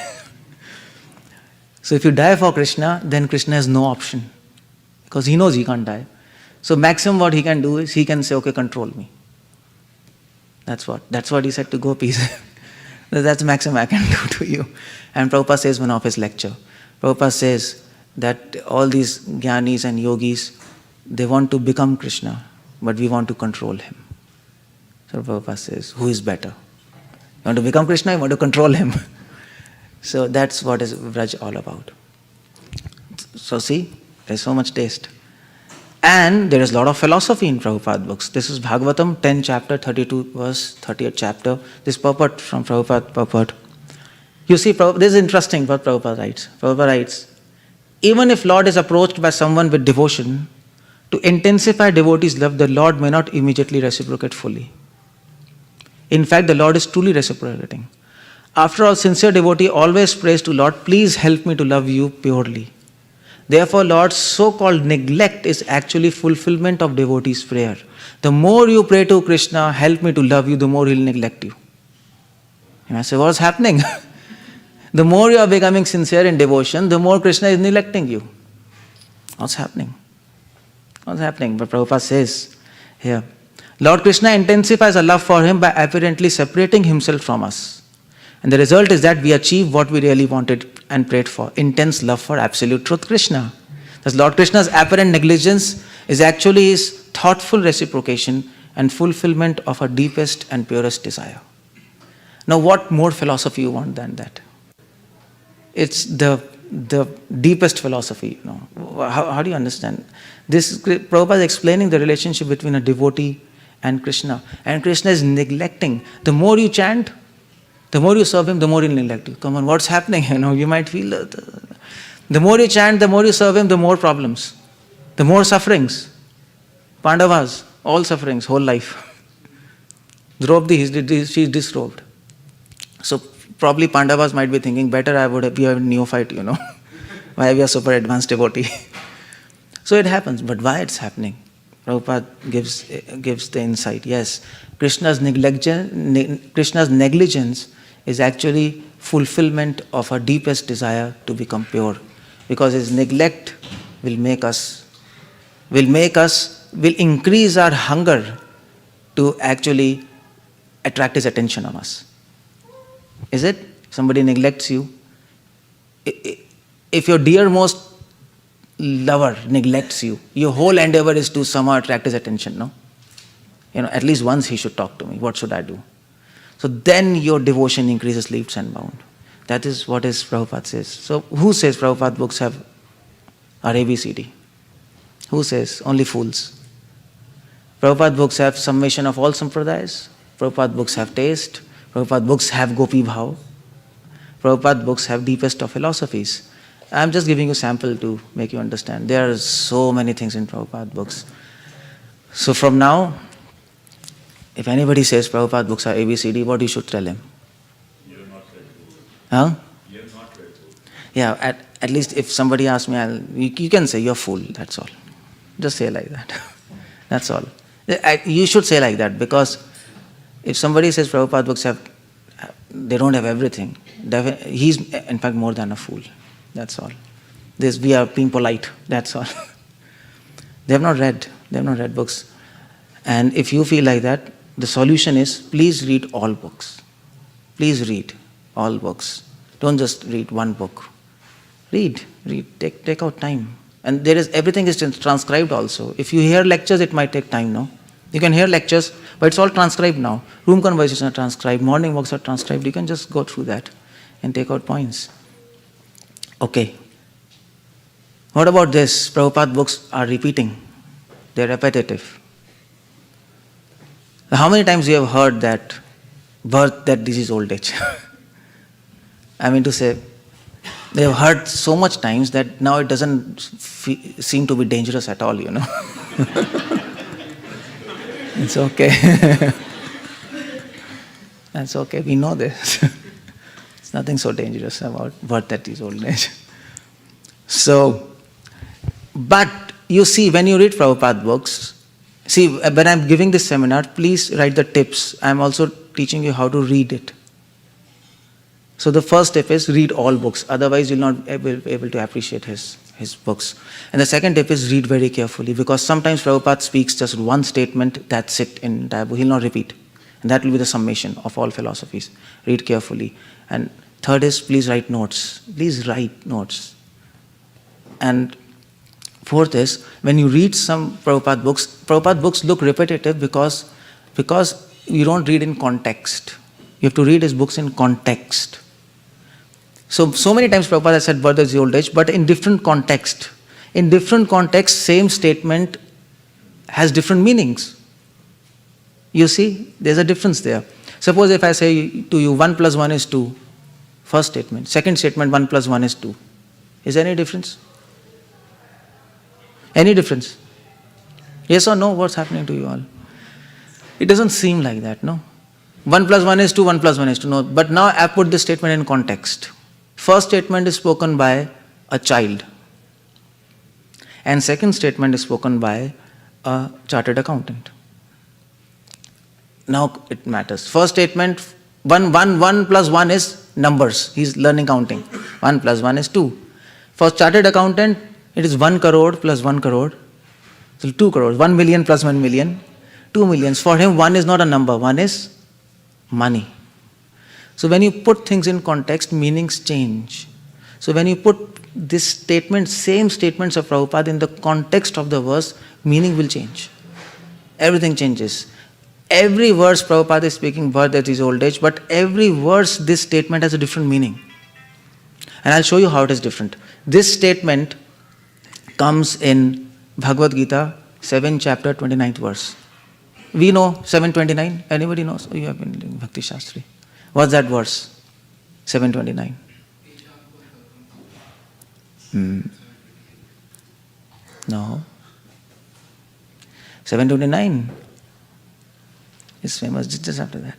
So if you die for Krishna, then Krishna has no option. Because he knows he can't die. So maximum what he can do is, he can say, okay, control me. That's what he said to gopis. That's the maximum I can do to you. And Prabhupada says one of his lecture. Prabhupada says that all these jnanis and yogis, they want to become Krishna, but we want to control him. So Prabhupada says, who is better? You want to become Krishna, you want to control him. So that's what is Vraj all about. So see, there's so much taste. And there is a lot of philosophy in Prabhupada books. This is Bhagavatam, 10 chapter, 32 verse, 30th chapter. This purport from Prabhupada purport. You see, this is interesting what Prabhupada writes. Prabhupada writes, even if Lord is approached by someone with devotion, to intensify devotees' love, the Lord may not immediately reciprocate fully. In fact, the Lord is truly reciprocating. After all, sincere devotee always prays to Lord, please help me to love you purely. Therefore, Lord's so-called neglect is actually fulfillment of devotee's prayer. The more you pray to Krishna, help me to love you, the more he'll neglect you. You might say, what's happening? The more you are becoming sincere in devotion, the more Krishna is neglecting you. What's happening? What's happening? But Prabhupada says here, Lord Krishna intensifies our love for him by apparently separating himself from us. And the result is that we achieve what we really wanted and prayed for, intense love for absolute truth Krishna. Thus Lord Krishna's apparent negligence is actually his thoughtful reciprocation and fulfillment of our deepest and purest desire. Now what more philosophy you want than that? It's the deepest philosophy. How do you understand? This Prabhupada is explaining the relationship between a devotee and Krishna. And Krishna is neglecting. The more you chant, the more you serve him, the more he'll neglect you. Come on, what's happening? You might feel the more you chant, the more you serve him, the more problems, the more sufferings. Pandavas, all sufferings, whole life. Draupadi, she is disrobed. So probably Pandavas might be thinking, better I would be a neophyte, Why we are super advanced devotee? So it happens. But why it's happening? Prabhupada gives the insight. Yes, Krishna's negligence is actually fulfillment of our deepest desire to become pure. Because his neglect will increase our hunger to actually attract his attention on us. Is it? Somebody neglects you. If your dearmost lover neglects you, your whole endeavor is to somehow attract his attention, no? At least once he should talk to me. What should I do? So then your devotion increases leaps and bounds. That is what Prabhupada says. So who says Prabhupada books are ABCD? Who says? Only fools. Prabhupada books have summation of all sampradayas. Prabhupada books have taste. Prabhupada books have gopi bhav. Prabhupada books have deepest of philosophies. I'm just giving you a sample to make you understand. There are so many things in Prabhupada books. So from now, if anybody says Prabhupada books are ABCD, what you should tell him? You're not read books. Huh? You're not read books. Yeah, at least if somebody asks me, you can say, you're a fool, that's all. Just say like that. That's all. You should say like that, because if somebody says Prabhupada books they don't have everything, he's in fact more than a fool. That's all. We are being polite, that's all. They have not read books. And if you feel like that, the solution is, please read all books. Please read all books. Don't just read one book. Read, take out time. And everything is transcribed also. If you hear lectures, it might take time, no? You can hear lectures, but it's all transcribed now. Room conversations are transcribed, morning walks are transcribed. You can just go through that and take out points. Okay. What about this? Prabhupada books are repeating. They're repetitive. How many times you have heard that birth, that disease, old age? I mean to say, they have heard so much times that now it doesn't seem to be dangerous at all, It's okay. That's okay, we know this. It's nothing so dangerous about birth, that is, old age. So, but you see, when you read Prabhupada books, see, when I'm giving this seminar, please write the tips. I'm also teaching you how to read it. So the first tip is read all books. Otherwise, you'll not be able to appreciate his books. And the second tip is read very carefully, because sometimes Prabhupada speaks just one statement, that's it in entire book. He'll not repeat. And that will be the summation of all philosophies. Read carefully. And third is, please write notes. Please write notes. And fourth is, when you read some Prabhupada books look repetitive because you don't read in context. You have to read his books in context. So many times Prabhupada has said birth is the old age, but in different context. In different context, same statement has different meanings. You see, there's a difference there. Suppose if I say to you, 1 plus 1 is 2, first statement. Second statement, 1 plus 1 is 2. Is there any difference? Any difference? Yes or no? What's happening to you all? It doesn't seem like that, no? 1 plus 1 is 2, 1 plus 1 is 2. No. But now I put this statement in context. First statement is spoken by a child. And second statement is spoken by a chartered accountant. Now it matters. First statement, 1 plus 1 is numbers. He's learning counting. 1 plus 1 is 2. For chartered accountant, it is 1 crore plus 1 crore. So 2 crores. 1 million plus 1 million. 2 millions. For him, 1 is not a number. 1 is money. So when you put things in context, meanings change. So when you put this statement, same statements of Prabhupada in the context of the verse, meaning will change. Everything changes. Every verse Prabhupada is speaking birth, that is old age, but every verse, this statement has a different meaning. And I'll show you how it is different. This statement comes in Bhagavad Gita, 7 chapter, 29th verse. We know 729. Anybody knows? Oh, you have been doing Bhakti Shastri. What's that verse? 729. No. 729 is famous just after that.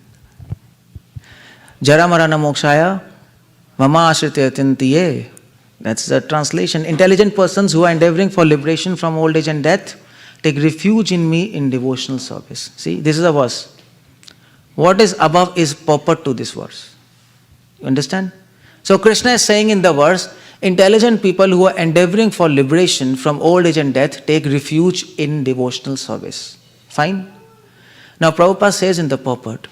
Jara marana mokshaya mama ashritya tintiye. That's the translation. Intelligent persons who are endeavoring for liberation from old age and death take refuge in me in devotional service. See, this is a verse. What is above is purport to this verse. You understand? So Krishna is saying in the verse, intelligent people who are endeavoring for liberation from old age and death take refuge in devotional service. Fine? Now Prabhupada says in the purport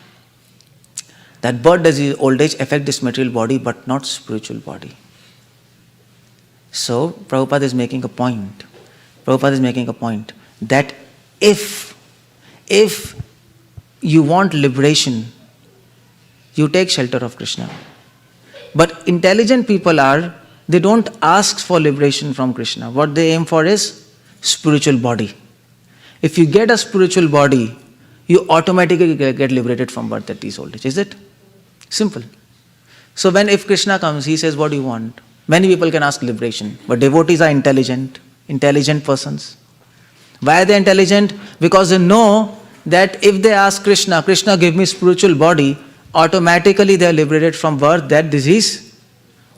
that birth, disease, old age affect this material body but not spiritual body. So Prabhupada is making a point. Prabhupada is making a point that if you want liberation, you take shelter of Krishna. But intelligent people they don't ask for liberation from Krishna. What they aim for is spiritual body. If you get a spiritual body, you automatically get liberated from birth, that is old age. Is it? Simple. So if Krishna comes, he says, what do you want? Many people can ask liberation, but devotees are intelligent persons. Why are they intelligent? Because they know that if they ask Krishna, Krishna give me spiritual body, automatically they are liberated from birth, that disease,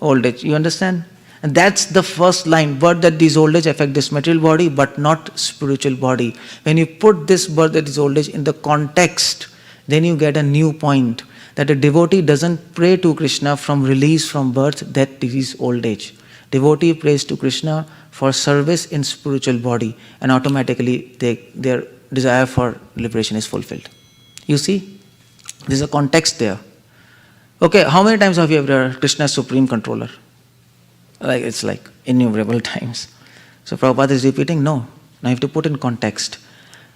old age. You understand? And that's the first line, birth, that disease, old age affect this material body but not spiritual body. When you put this birth, that is old age in the context, then you get a new point. That a devotee doesn't pray to Krishna from release from birth, that disease, old age. Devotee prays to Krishna for service in spiritual body, and automatically their desire for liberation is fulfilled. You see? There's a context there. Okay, how many times have you ever heard Krishna is supreme controller? It's like innumerable times. So Prabhupada is repeating, no. Now you have to put in context.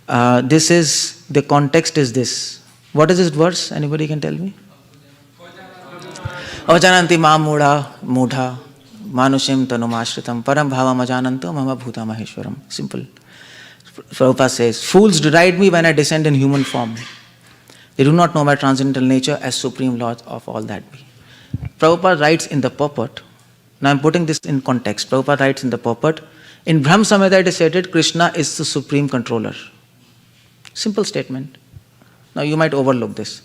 The context is this. What is this verse? Anybody can tell me? Ajananti ma mudha manushim tanumashritam param bhavam ajananto mama bhuta maheshwaram. Simple. Prabhupada says, fools deride me when I descend in human form. They do not know my transcendental nature as supreme lord of all that be. Prabhupada writes in the purport, now I'm putting this in context. Prabhupada writes in the purport, in Brahma Samhita it is stated, Krishna is the supreme controller. Simple statement. Now you might overlook this.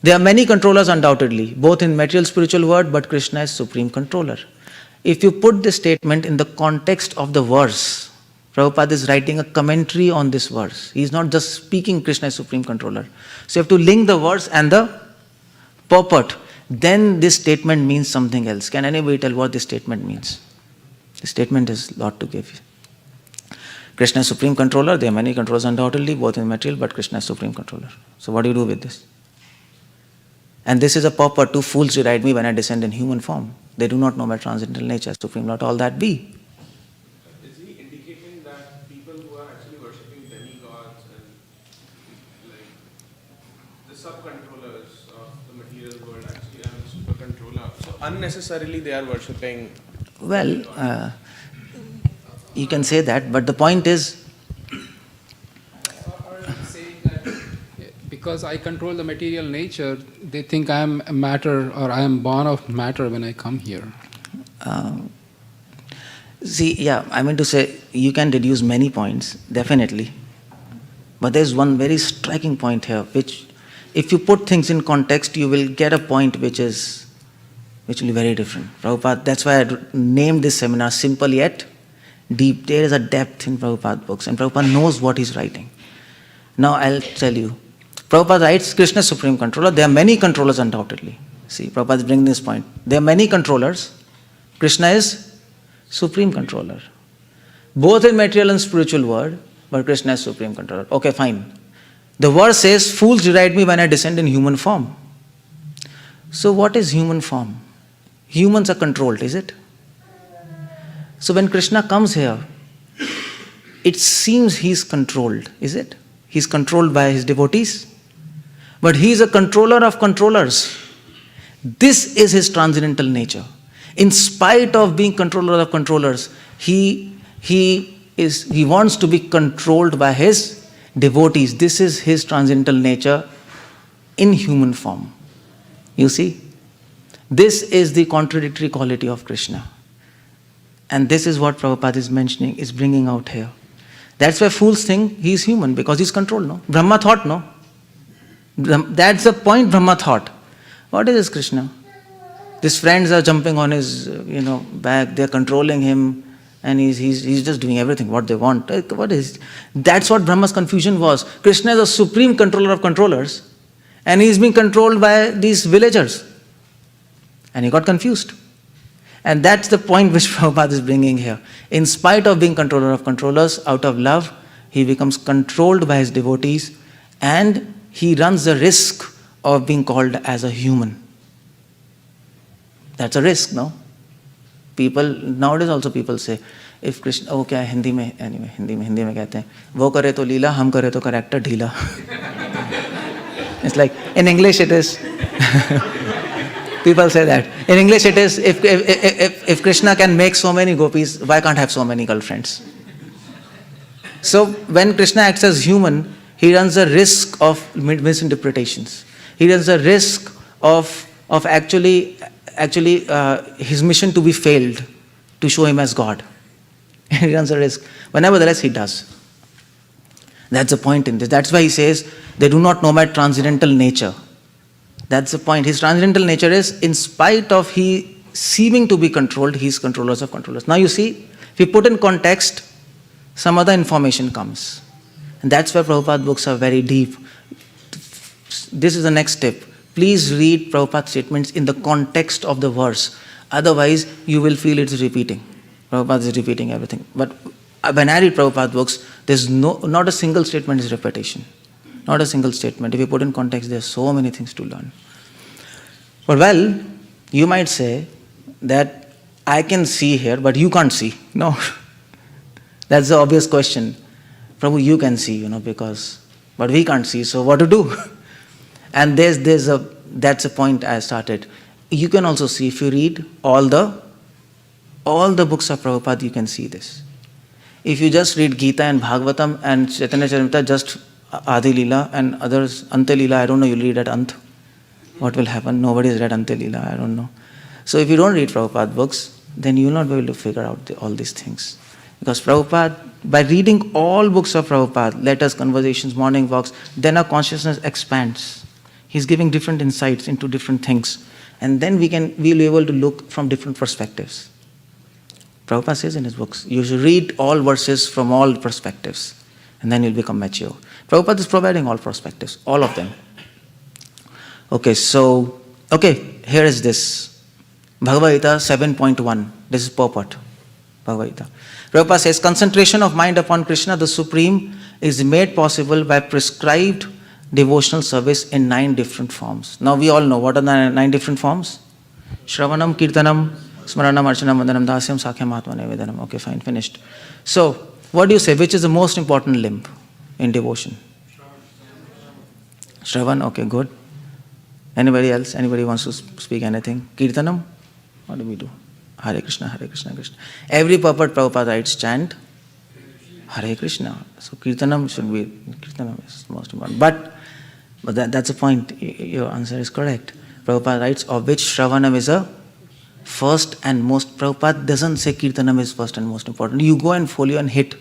There are many controllers undoubtedly, both in material spiritual world, but Krishna is supreme controller. If you put this statement in the context of the verse, Prabhupada is writing a commentary on this verse. He is not just speaking Krishna is supreme controller. So you have to link the verse and the purport. Then this statement means something else. Can anybody tell what this statement means? The statement is a lot to give you. Krishna is supreme controller. There are many controllers undoubtedly, both in material, but Krishna is supreme controller. So what do you do with this? And this is a purport to fools deride me when I descend in human form. They do not know my transcendental nature, supreme Lord, all that be. Is he indicating that people who are actually worshipping demigods and like the sub-controllers of the material world actually are the super controller? So unnecessarily they are worshipping. Well, you can say that, but the point is, or saying that because I control the material nature, they think I am matter or I am born of matter when I come here. I mean to say, you can deduce many points, definitely. But there's one very striking point here, which, if you put things in context, you will get a point which will be very different. Prabhupada, that's why I named this seminar Simple Yet Deep. There is a depth in Prabhupada's books, and Prabhupada knows what he's writing. Now I'll tell you, Prabhupada writes, Krishna is supreme controller. There are many controllers undoubtedly. See, Prabhupada is bringing this point. There are many controllers. Krishna is supreme controller. Both in material and spiritual world, but Krishna is supreme controller. Okay, fine. The verse says, fools deride me when I descend in human form. So what is human form? Humans are controlled, is it? So when Krishna comes here, it seems he is controlled, is it? He is controlled by his devotees. But he is a controller of controllers. This is his transcendental nature. In spite of being controller of controllers, he wants to be controlled by his devotees. This is his transcendental nature in human form. You see? This is the contradictory quality of Krishna. And this is what Prabhupada is mentioning, is bringing out here. That's why fools think he is human, because he's controlled, no? Brahma thought, no? That's the point Brahma thought. What is this Krishna? His friends are jumping on his, back, they're controlling him, and he's just doing everything what they want. That's what Brahma's confusion was. Krishna is a supreme controller of controllers, and he's being controlled by these villagers. And he got confused. And that's the point which Prabhupada is bringing here. In spite of being controller of controllers, out of love, he becomes controlled by his devotees, and he runs the risk of being called as a human. That's a risk, no? Nowadays also people say, if Krishna, okay, Hindi mein कहते हैं, वो करे तो लीला, हम करे तो character ढीला. It's like, in English it is, people say that. In English it is, if Krishna can make so many gopis, why can't have so many girlfriends? So when Krishna acts as human, he runs the risk of misinterpretations. He runs the risk of actually his mission to be failed, to show him as God. He runs a risk. But nevertheless, he does. That's the point in this. That's why he says, they do not know my transcendental nature. That's the point. His transcendental nature is, in spite of he seeming to be controlled, he is controllers of controllers. Now you see, if you put in context, some other information comes. And that's where Prabhupada's books are very deep. This is the next step. Please read Prabhupada's statements in the context of the verse. Otherwise, you will feel it's repeating. Prabhupada is repeating everything. But when I read Prabhupada's books, there's not a single statement is repetition. Not a single statement. If you put in context, there are so many things to learn. But well, you might say that I can see here, but you can't see. No. That's the obvious question. Prabhu, you can see, but we can't see, so what to do? And that's a point I started. You can also see, if you read all the books of Prabhupada, you can see this. If you just read Gita and Bhagavatam and Chaitanya Charitamrita, just Adi Leela and others, Ante Leela, I don't know, you'll read at Ant. What will happen? Nobody has read Ante Leela, I don't know. So if you don't read Prabhupada books, then you will not be able to figure out all these things. Because Prabhupada, by reading all books of Prabhupada, letters, conversations, morning walks, then our consciousness expands. He's giving different insights into different things. And then we'll be able to look from different perspectives. Prabhupada says in his books, you should read all verses from all perspectives, and then you'll become mature. Prabhupada is providing all perspectives, all of them. Okay, here is this. Bhagavad Gita 7.1. This is purport. Bhagavad Gita. Prabhupada says, concentration of mind upon Krishna, the Supreme, is made possible by prescribed devotional service in 9 different forms. Now we all know what are the 9 different forms. Shravanam, Kirtanam, Smaranam, Archanam, Vandanam, Dasyam, Sakhyam, Atma, Nevedanam. Okay, fine, finished. So, what do you say? Which is the most important limb in devotion? Shravan, okay, good. Anybody else? Anybody wants to speak anything? Kirtanam? What do we do? Hare Krishna, Hare Krishna, Krishna. Every purport Prabhupada writes chant Hare Krishna. So Kirtanam is the most important. But that's the point. Your answer is correct. Prabhupada writes, of which Shravanam is a first and most. Prabhupada doesn't say Kirtanam is first and most important. You go and folio and hit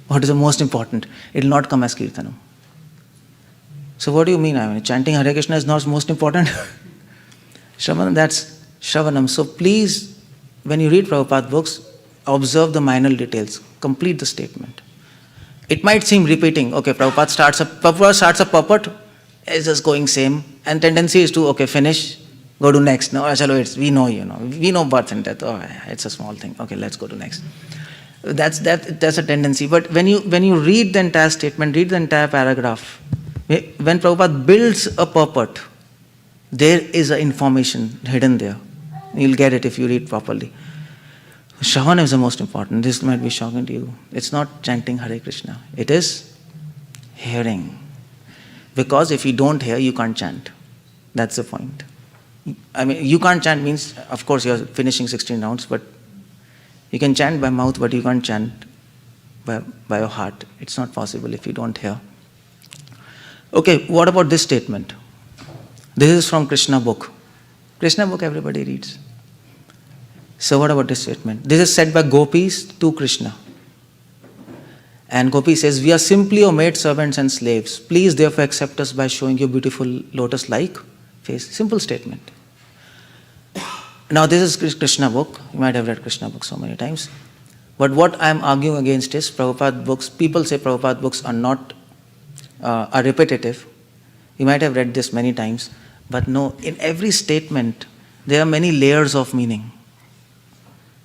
what is the most important. It will not come as Kirtanam. So what do you mean? I mean, chanting Hare Krishna is not most important. Shravanam, that's Shravanam. So please, when you read Prabhupada books, observe the minor details. Complete the statement. It might seem repeating. Okay, Prabhupada starts a purport. it's just going same. And tendency is to, okay, finish, go to next. No, chalo, we know, we know birth and death. Oh, it's a small thing. Okay, let's go to next. That's a tendency. But when you read the entire statement, read the entire paragraph, when Prabhupada builds a purport, there is an information hidden there. You'll get it if you read properly. Shravan is the most important. This might be shocking to you. It's not chanting Hare Krishna. It is hearing. Because if you don't hear, you can't chant. That's the point. I mean, you can't chant means, of course, you're finishing 16 rounds, but you can chant by mouth, but you can't chant by your heart. It's not possible if you don't hear. Okay, what about this statement? This is from Krishna book. Krishna book everybody reads. So what about this statement? This is said by gopis to Krishna. And Gopi says, we are simply your maid servants and slaves. Please therefore accept us by showing your beautiful lotus-like face. Simple statement. Now this is Krishna book. You might have read Krishna book so many times. But what I am arguing against is Prabhupada books. People say Prabhupada books are not are repetitive. You might have read this many times. But no, in every statement, there are many layers of meaning.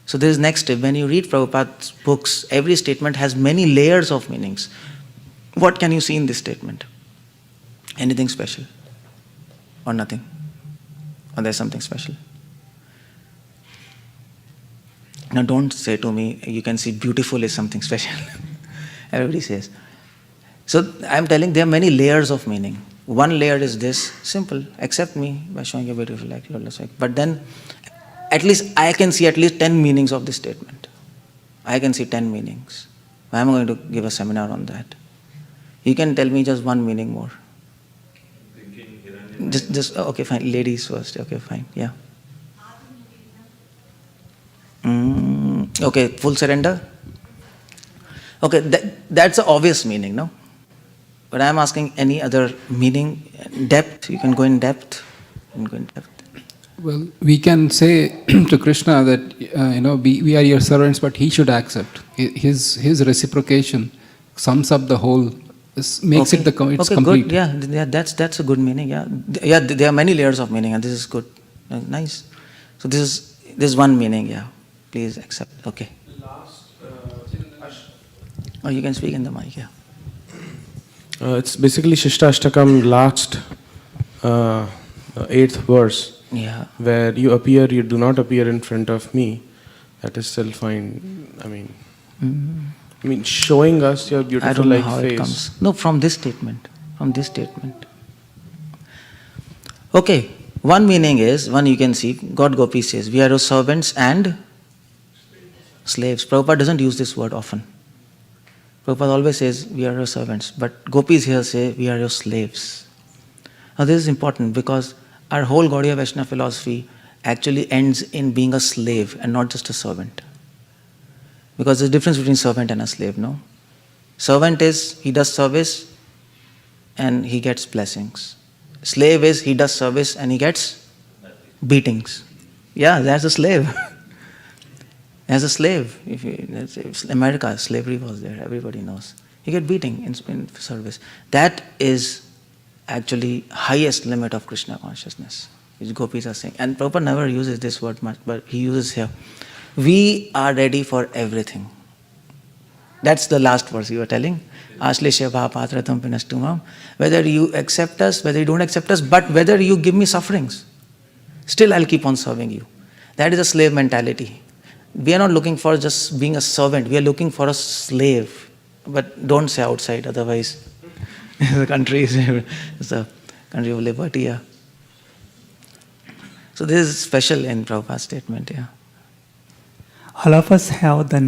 So this is next step. When you read Prabhupada's books, every statement has many layers of meanings. What can you see in this statement? Anything special? Or nothing? Or there's something special? Now don't say to me, you can see beautiful is something special. Everybody says. So I'm telling there are many layers of meaning. One layer is this, simple, accept me by showing you beautiful like lotus. But then, at least I can see at least 10 meanings of this statement. I can see 10 meanings. I'm going to give a seminar on that. You can tell me just one meaning more. Just okay, fine. Ladies first. Okay, fine. Yeah. Okay, full surrender. Okay, that's an obvious meaning, no? But I'm asking any other meaning, depth. You can go in depth. Well, we can say to Krishna that we are your servants, but he should accept. His reciprocation sums up the whole, makes it it's complete. Good. Yeah, that's a good meaning. Yeah, there are many layers of meaning, and this is good, nice. So this is one meaning. Yeah, please accept. Okay. Oh, you can speak in the mic. Yeah. It's basically Shishtastakam, last 8th verse. Yeah. Where you do not appear in front of me. That is still fine. I mean, showing us your beautiful I don't know like how face. it comes. No, from this statement. Okay, one meaning is, you can see, God Gopi says, we are your servants and slaves. Prabhupada doesn't use this word often. Prabhupada always says, we are your servants. But gopis here say, we are your slaves. Now this is important because our whole Gaudiya Vaishnava philosophy actually ends in being a slave and not just a servant. Because there's a difference between servant and a slave, no? Servant is, he does service and he gets blessings. Slave is, he does service and he gets beatings. Yeah, that's a slave. As a slave, if America, slavery was there, everybody knows. You get beating in service. That is actually highest limit of Krishna consciousness, which gopis are saying. And Prabhupada never uses this word much, but he uses here. We are ready for everything. That's the last verse you were telling. 𝗙liche𝗹𝗹𝗀𝗪 pinastumam. Whether you accept us, whether you don't accept us, but whether you give me sufferings, still I'll keep on serving you. That is a slave mentality. We are not looking for just being a servant. We are looking for a slave. But don't say outside, otherwise the country is a country of liberty. Yeah. So this is special in Prabhupada's statement. Yeah. All of us have the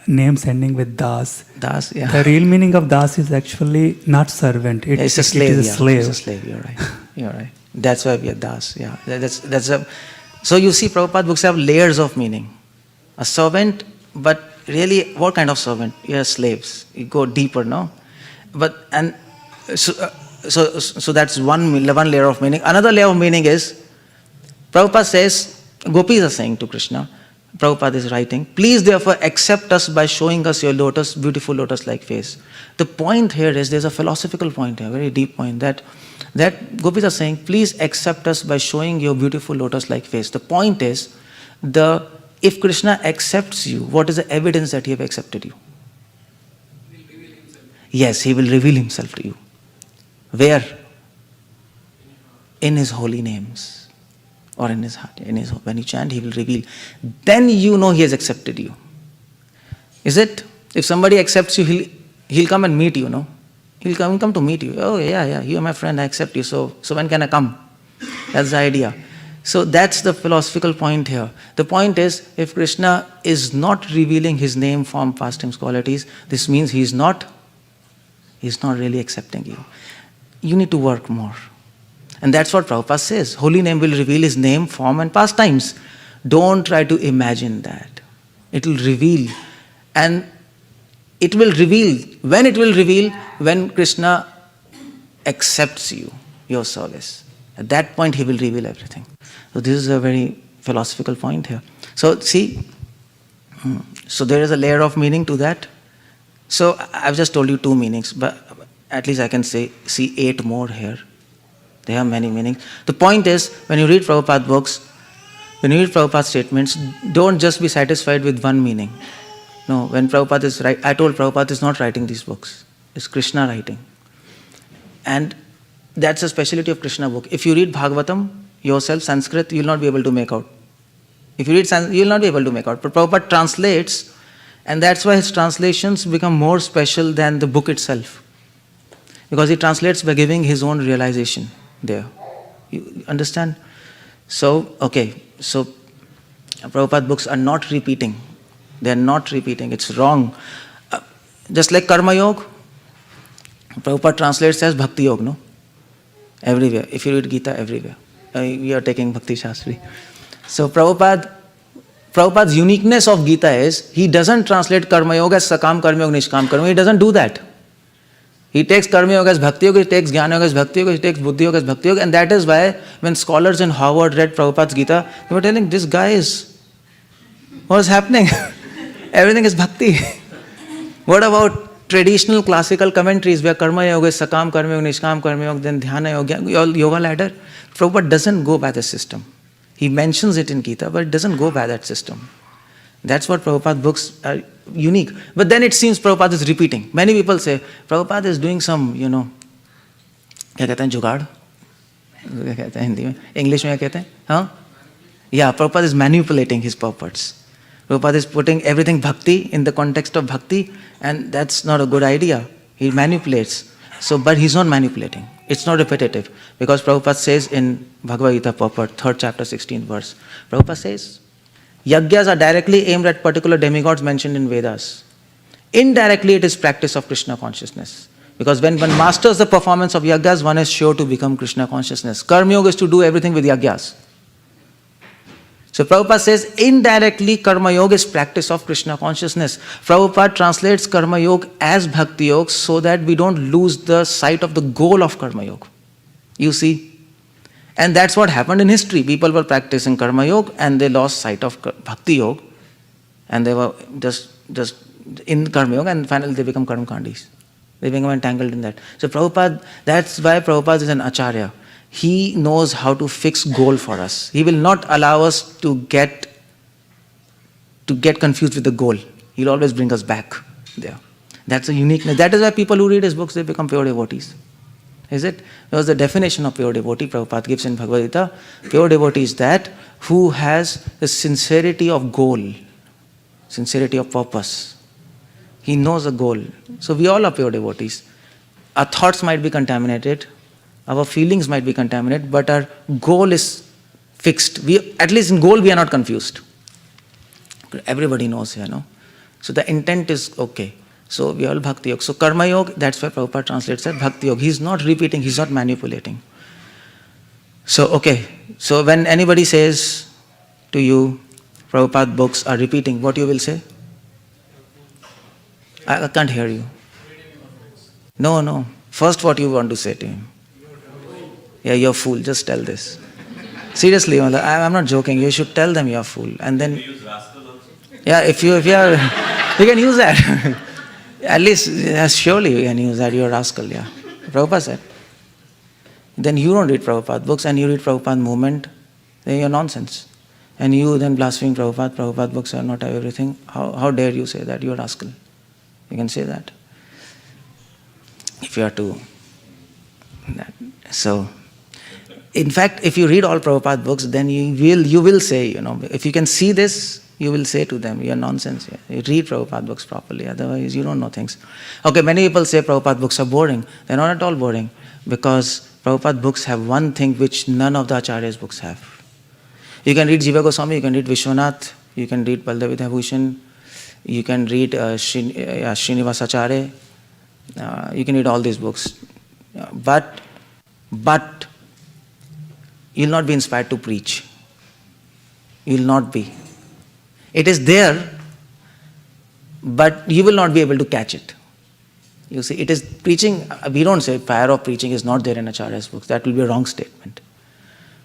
names ending with Das. Das, yeah. The real meaning of Das is actually not servant. It's a slave. It is a slave. It's a slave. You're right. You're right. That's why we are Das. Yeah. So you see, Prabhupada books have layers of meaning. A servant, but really, what kind of servant? You are slaves. You go deeper, no? So that's one layer of meaning. Another layer of meaning is, Prabhupada says, gopis are saying to Krishna, Prabhupada is writing, please therefore accept us by showing us your beautiful lotus-like face. The point here is, there's a philosophical point here, a very deep point, that Gopis are saying, please accept us by showing your beautiful lotus-like face. The point is, if Krishna accepts you, what is the evidence that he have accepted you? Yes, he will reveal himself to you. Where? In his holy names. Or in his heart. When you chant, he will reveal. Then you know he has accepted you. Is it? If somebody accepts you, he'll come and meet you, no? He'll come to meet you. Oh, yeah, you are my friend, I accept you. So when can I come? That's the idea. So that's the philosophical point here. The point is, if Krishna is not revealing his name, form, pastimes, qualities, this means he's not really accepting you. You need to work more. And that's what Prabhupada says. Holy name will reveal his name, form and pastimes. Don't try to imagine that. It will reveal. And it will reveal. When it will reveal? When Krishna accepts you, your service. At that point he will reveal everything. So this is a very philosophical point here. So see, so there is a layer of meaning to that. So I've just told you 2 meanings, but at least I can see 8 more here. They have many meanings. The point is, when you read Prabhupada books, when you read Prabhupada statements, don't just be satisfied with one meaning. No, when Prabhupada is writing, I told Prabhupada is not writing these books. It's Krishna writing. And that's a speciality of Krishna book. If you read Bhagavatam yourself, Sanskrit, you will not be able to make out. If you read Sanskrit, you will not be able to make out. But Prabhupada translates, and that's why his translations become more special than the book itself. Because he translates by giving his own realization there. You understand? So, okay. So, Prabhupada books are not repeating. They are not repeating. It's wrong. Just like Karma Yoga, Prabhupada translates as Bhakti Yoga, no? Everywhere. If you read Gita, everywhere. We are taking Bhakti Shastri. So, Prabhupada's uniqueness of Gita is, he doesn't translate Karma Yoga as Sakam Karma Yoga, Nishkam Karma Yoga. He doesn't do that. He takes Karma Yoga as Bhakti Yoga, he takes Jnana Yoga as Bhakti Yoga, he takes Buddhi Yoga as Bhakti Yoga, and that is why when scholars in Harvard read Prabhupada's Gita, they were telling, this guy is, what is happening? Everything is Bhakti. What about traditional classical commentaries where Karma Yoga is Sakam Karma Yoga, Nishkam Karma Yoga, then Dhyana Yoga, Yoga ladder? Prabhupada doesn't go by the system. He mentions it in Gita, but it doesn't go by that system. That's what Prabhupada books are unique. But then it seems Prabhupada is repeating. Many people say, Prabhupada is doing some, क्या कहते हैं, जुगाड़? क्या कहते हैं हिंदी में? English में क्या कहते हैं? Huh? Yeah, Prabhupada is manipulating his purports. Prabhupada is putting everything bhakti in the context of bhakti, and that's not a good idea. He manipulates. So, but he's not manipulating. It's not repetitive. Because Prabhupada says in Bhagavad Gita purport, 3rd chapter, 16th verse, Prabhupada says, Yagyas are directly aimed at particular demigods mentioned in Vedas. Indirectly, it is practice of Krishna consciousness. Because when one masters the performance of yagyas, one is sure to become Krishna consciousness. Karma Yoga is to do everything with yagyas. So Prabhupada says, indirectly, Karma Yoga is practice of Krishna consciousness. Prabhupada translates Karma Yoga as Bhakti Yoga so that we don't lose the sight of the goal of Karma Yoga. You see? And that's what happened in history. People were practicing Karma Yoga and they lost sight of Bhakti Yoga. And they were just in Karma Yoga, and finally they become Karma Kandis. They become entangled in that. So Prabhupada, that's why Prabhupada is an Acharya. He knows how to fix goal for us. He will not allow us to get confused with the goal. He'll always bring us back there. That's a uniqueness. That is why people who read his books, they become pure devotees. Is it? Because the definition of pure devotee, Prabhupada gives in Bhagavad Gita, pure devotee is that who has the sincerity of goal, sincerity of purpose. He knows the goal. So we all are pure devotees. Our thoughts might be contaminated, our feelings might be contaminated, but our goal is fixed. At least in goal we are not confused. Everybody knows here, no? So the intent is okay. So we all Bhakti Yoga. So Karma Yoga, that's why Prabhupada translates as Bhakti Yoga. He's not repeating, he's not manipulating. So, okay. So when anybody says to you, Prabhupada books are repeating, what you will say? I can't hear you. No. First what you want to say to him? Yeah, you're a fool. Just tell this. Seriously, I'm not joking. You should tell them you're a fool. And then... They use rascal Yeah, if you are, you can use that. At least, surely you can use that. You're a rascal, yeah. Prabhupada said. Then you don't read Prabhupada books and you read Prabhupada movement, then you're nonsense. And you then blaspheme Prabhupada books are not everything. How dare you say that? You're a rascal. You can say that. If you are to that. So, in fact, if you read all Prabhupada books, then you will say, if you can see this, you will say to them, you're nonsense. You read Prabhupada books properly, otherwise you don't know things. Okay, many people say Prabhupada books are boring. They're not at all boring, because Prabhupada books have one thing which none of the Acharya's books have. You can read Jiva Goswami, you can read Vishwanath, you can read Baldev Bhushan, you can read Srinivas Acharya, you can read all these books. But you'll not be inspired to preach. You'll not be. It is there, but you will not be able to catch it. You see, it is preaching. We don't say fire of preaching is not there in Acharya's books. That will be a wrong statement,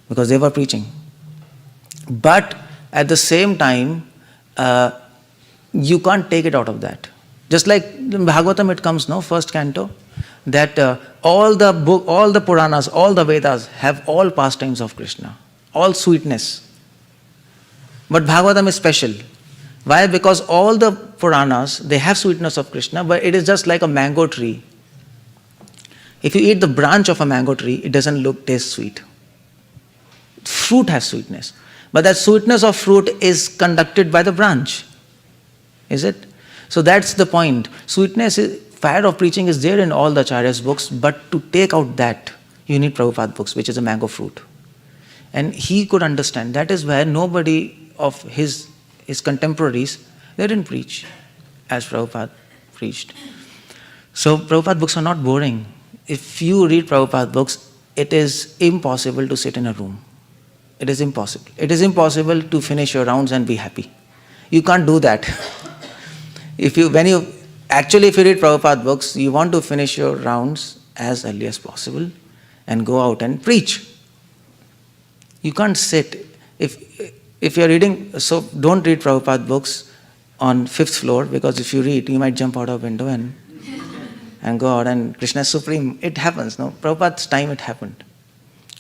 because they were preaching. But at the same time, you can't take it out of that. Just like in Bhagavatam it comes, first canto, that all the Puranas, all the Vedas have all pastimes of Krishna, all sweetness. But Bhagavatam is special. Why? Because all the Puranas, they have sweetness of Krishna, but it is just like a mango tree. If you eat the branch of a mango tree, it doesn't taste sweet. Fruit has sweetness. But that sweetness of fruit is conducted by the branch. Is it? So that's the point. Fire of preaching is there in all the Acharya's books, but to take out that, you need Prabhupada books, which is a mango fruit. And he could understand. That is why nobody of his contemporaries, they didn't preach as Prabhupada preached. So Prabhupada books are not boring. If you read Prabhupada books, it is impossible to sit in a room. It is impossible. It is impossible to finish your rounds and be happy. You can't do that. If you read Prabhupada books, you want to finish your rounds as early as possible and go out and preach. You can't sit. If you're reading, so don't read Prabhupada books on 5th floor, because if you read, you might jump out of a window and go out, and Krishna is supreme. It happens, no? Prabhupada's time it happened.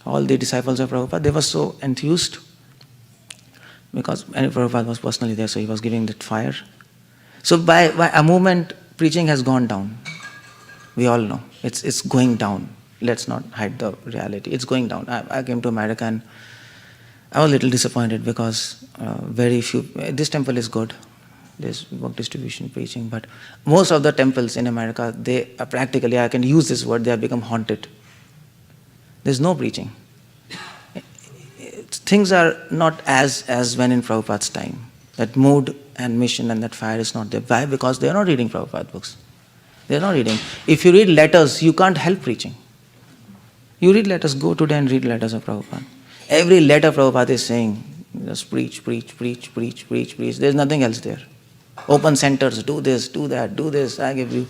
All the disciples of Prabhupada, they were so enthused, because Prabhupada was personally there, so he was giving that fire. So by a moment, preaching has gone down. We all know. It's going down. Let's not hide the reality. It's going down. I came to America and I was a little disappointed, because very few. This temple is good. There's book distribution, preaching, but most of the temples in America, they are practically, I can use this word, they have become haunted. There's no preaching. Things are not as when in Prabhupada's time. That mood and mission and that fire is not there. Why? Because they are not reading Prabhupada books. They are not reading. If you read letters, you can't help preaching. You read letters, go today and read letters of Prabhupada. Every letter Prabhupada is saying, just preach. There's nothing else there. Open centers, do this, do that, do this, I give you.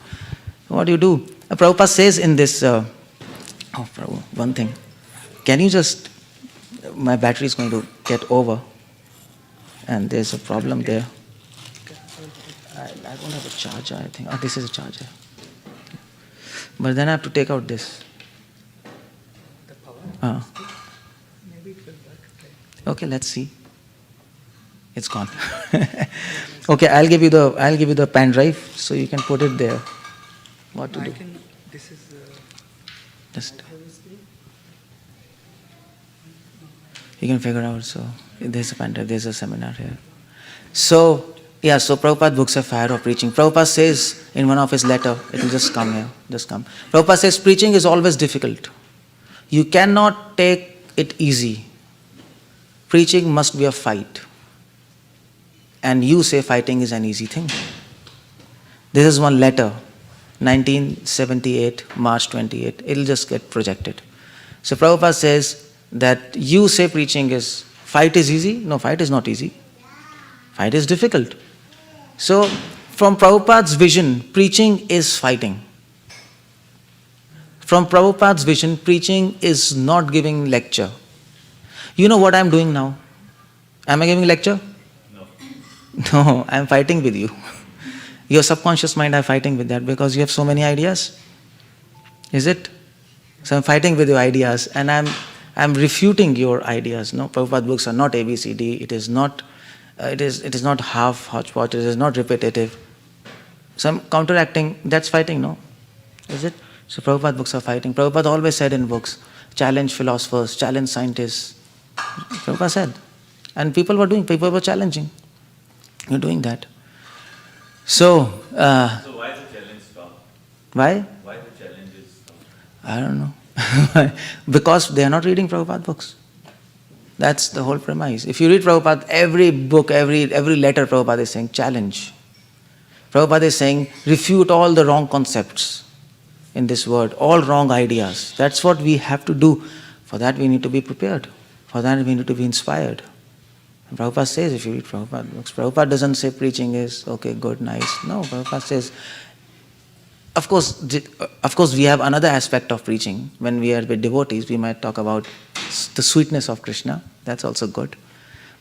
What do you do? Prabhupada says in this, Prabhu, one thing. Can you just, my battery is going to get over, and there's a problem there. I don't have a charger, I think. Oh, this is a charger. But then I have to take out this. The power? Maybe it will work. Okay, let's see. It's gone. Okay, I'll give you the pen drive, so you can put it there. What to do? This is Just you can figure out. So there's a pen drive. There's a seminar here. So Prabhupada books are fire of preaching. Prabhupada says in one of his letter, it will just come here. Just come. Prabhupada says preaching is always difficult. You cannot take it easy. Preaching must be a fight. And you say fighting is an easy thing. This is one letter, 1978, March 28. It will just get projected. So Prabhupada says that you say fight is easy. No, fight is not easy. Fight is difficult. So from Prabhupada's vision, preaching is fighting. From Prabhupada's vision, preaching is not giving lecture. You know what I'm doing now? Am I giving lecture? No. No, I am fighting with you. Your subconscious mind, I am fighting with that because you have so many ideas. Is it? So I am fighting with your ideas and I am refuting your ideas. No, Prabhupada books are not ABCD. It is not half hodgepodge. It is not repetitive. So I am counteracting. That's fighting, no? Is it? So Prabhupada books are fighting. Prabhupada always said in books, challenge philosophers, challenge scientists. Prabhupada said. And people were challenging. You're doing that. So why the challenge stop? Why? Why the challenge is stopped? I don't know. Because they are not reading Prabhupada books. That's the whole premise. If you read Prabhupada, every book, every letter Prabhupada is saying, challenge. Prabhupada is saying, refute all the wrong concepts in this world, all wrong ideas. That's what we have to do. For that we need to be prepared. For that we need to be inspired. And Prabhupada says, if you read Prabhupada books, Prabhupada doesn't say preaching is okay, good, nice. No, Prabhupada says, of course, we have another aspect of preaching. When we are with devotees, we might talk about the sweetness of Krishna. That's also good.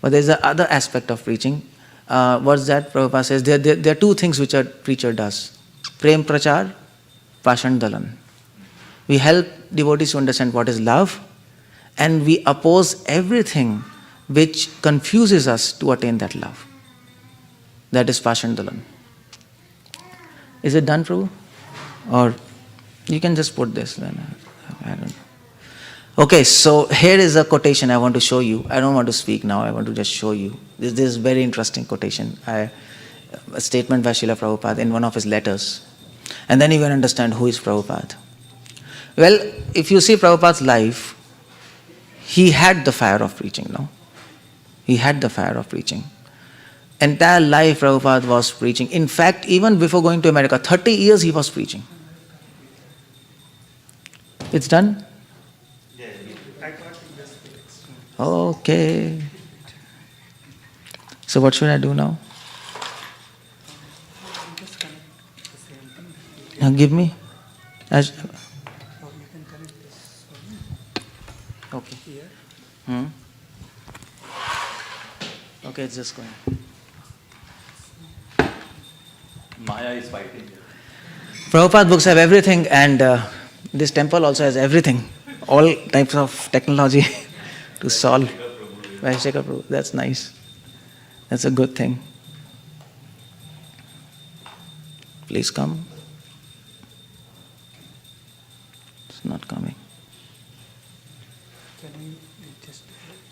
But there's the other aspect of preaching. What's that? Prabhupada says, there are two things which a preacher does. Prem prachar, pashan dalan. We help devotees to understand what is love, and we oppose everything which confuses us to attain that love. That is pashan dalan. Is it done, Prabhu? Or you can just put this then. I don't know. Okay, so here is a quotation I want to show you. I don't want to speak now, I want to just show you. This is very interesting quotation. A statement by Srila Prabhupada in one of his letters. And then you can understand who is Prabhupada. Well, if you see Prabhupada's life, he had the fire of preaching, no? He had the fire of preaching. Entire life Prabhupada was preaching. In fact, even before going to America, 30 years he was preaching. It's done? Okay. So what should I do now? Now give me. Okay. Okay, it's just going. Maya is fighting. Prabhupada books have everything, and this temple also has everything. All types of technology to solve. 𝗪𝗪 Prabhu. That's nice. That's a good thing. Please come. It's not coming. Can we just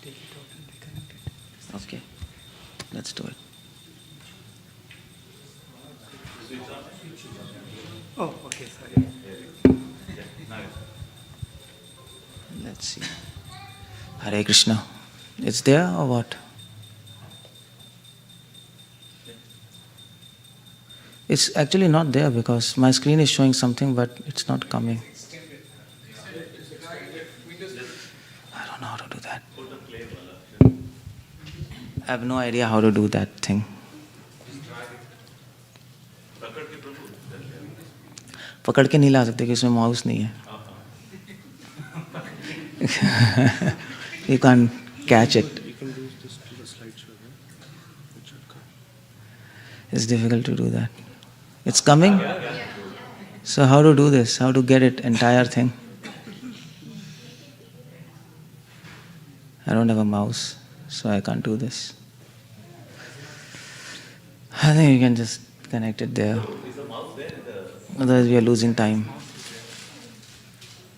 take it out and reconnect it? Okay. Let's do it. Oh, okay, sorry. Let's see. Hare Krishna. It's there or what? It's actually not there because my screen is showing something but it's not coming. I don't know how to do that. I have no idea how to do that thing. पकड़ के नहीं ला सकते क्योंकि इसमें mouse नहीं है. You can't catch it. You can do this to the slideshow, right? It should come. It's difficult to do that. It's coming? So how to do this? How to get it, entire thing? I don't have a mouse, so I can't do this. I think you can just connect it there. Otherwise we are losing time.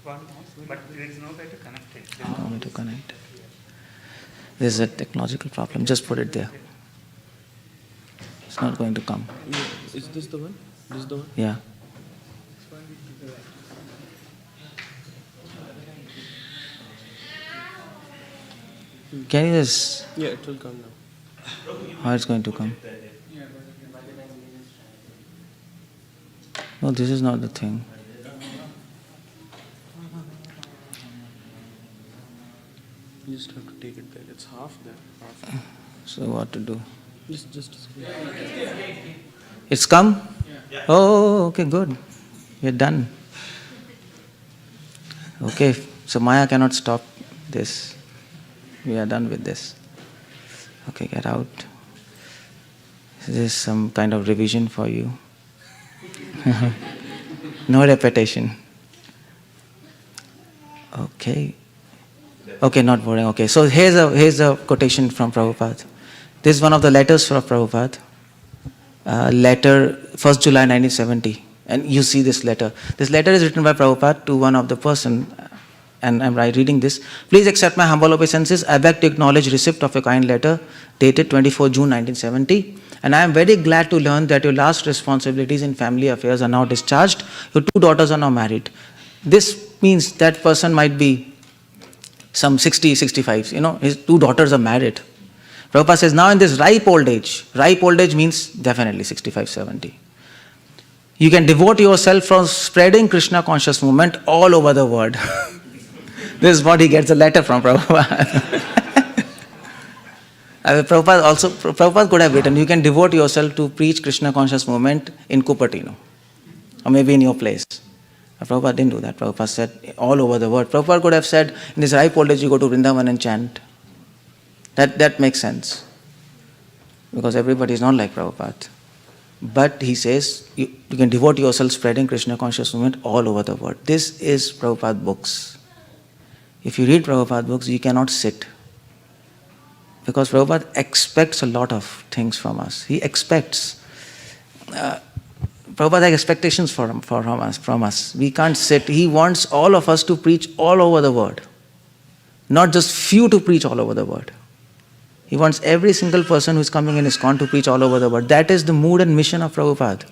One mouse, but there is no way to connect it. I don't want me to connect. This is a technological problem. Just put it there. It's not going to come. Yeah. Is this the one? This is the one? Yeah. Can you just... Yeah, it will come now. How it's going to come? No, this is not the thing. You just have to take it there. It's half there. Half. So what to do? Just It's come? Oh, okay, good. We're done. Okay, so Maya cannot stop this. We are done with this. Okay, get out. This is some kind of revision for you. No repetition. Okay. Okay, not boring. Okay, so here's a quotation from Prabhupada. This is one of the letters from Prabhupada. Letter 1st July 1970. And you see this letter. This letter is written by Prabhupada to one of the person, and I'm reading this. Please accept my humble obeisances. I beg to acknowledge receipt of a kind letter dated 24 June 1970. And I am very glad to learn that your last responsibilities in family affairs are now discharged. Your 2 daughters are now married. This means that person might be some 60, 65. His 2 daughters are married. Prabhupada says, now in this ripe old age means definitely 65, 70. You can devote yourself from spreading Krishna conscious movement all over the world. This is what he gets a letter from Prabhupada. Prabhupada could have written, you can devote yourself to preach Krishna conscious movement in Cupertino, or maybe in your place. But Prabhupada didn't do that. Prabhupada said all over the world. Prabhupada could have said, in this ripe old age you go to Vrindavan and chant. That makes sense. Because everybody is not like Prabhupada. But he says, you can devote yourself spreading Krishna conscious movement all over the world. This is Prabhupada books. If you read Prabhupada books, you cannot sit. Because Prabhupada expects a lot of things from us. He expects. Prabhupada has expectations from us. We can't sit. He wants all of us to preach all over the world. Not just few to preach all over the world. He wants every single person who is coming in ISKCON to preach all over the world. That is the mood and mission of Prabhupada.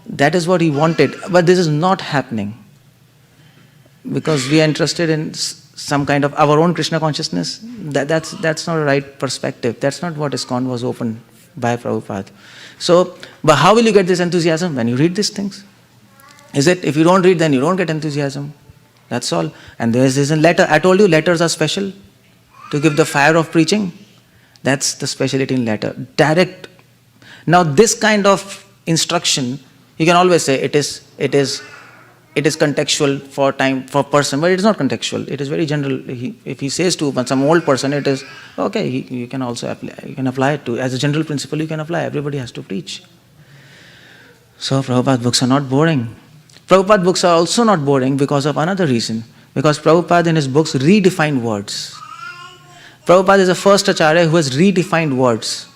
That is what he wanted. But this is not happening. Because we are interested in some kind of our own Krishna consciousness. That's not a right perspective. That's not what ISKCON was opened by Prabhupada. So, but how will you get this enthusiasm? When you read these things. Is it? If you don't read, then you don't get enthusiasm. That's all. And there is a letter. I told you letters are special. To give the fire of preaching. That's the speciality in letter. Direct. Now this kind of instruction, you can always say it is contextual for time, for person, but it is not contextual. It is very general. If he says to some old person, it is okay. You can also apply. You can apply it to as a general principle. You can apply. Everybody has to preach. So Prabhupada books are not boring. Prabhupada books are also not boring because of another reason. Because Prabhupada in his books redefined words. Prabhupada is the first Acharya who has redefined words.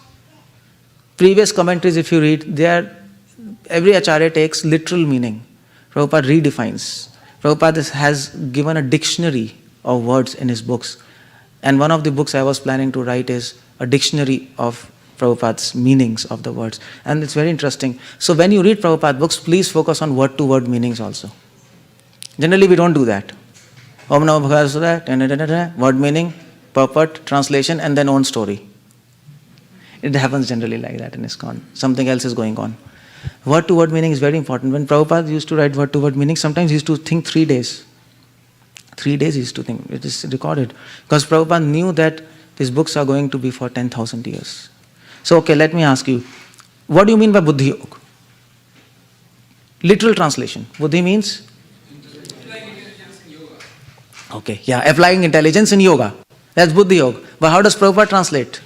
Previous commentaries, if you read, every Acharya takes literal meaning. Prabhupada redefines. Prabhupada has given a dictionary of words in his books. And one of the books I was planning to write is a dictionary of Prabhupada's meanings of the words. And it's very interesting. So when you read Prabhupada books, please focus on word-to-word meanings also. Generally we don't do that. Om Namo Bhagavate, word meaning, purport, translation, and then own story. It happens generally like that in ISKCON. Something else is going on. Word-to-word meaning is very important. When Prabhupada used to write word-to-word meaning, sometimes he used to think 3 days. 3 days he used to think. It is recorded. Because Prabhupada knew that these books are going to be for 10,000 years. So, okay, let me ask you, what do you mean by Buddhi Yoga? Literal translation. Buddhi means? Okay, yeah, applying intelligence in yoga. That's Buddhi Yoga. But how does Prabhupada translate?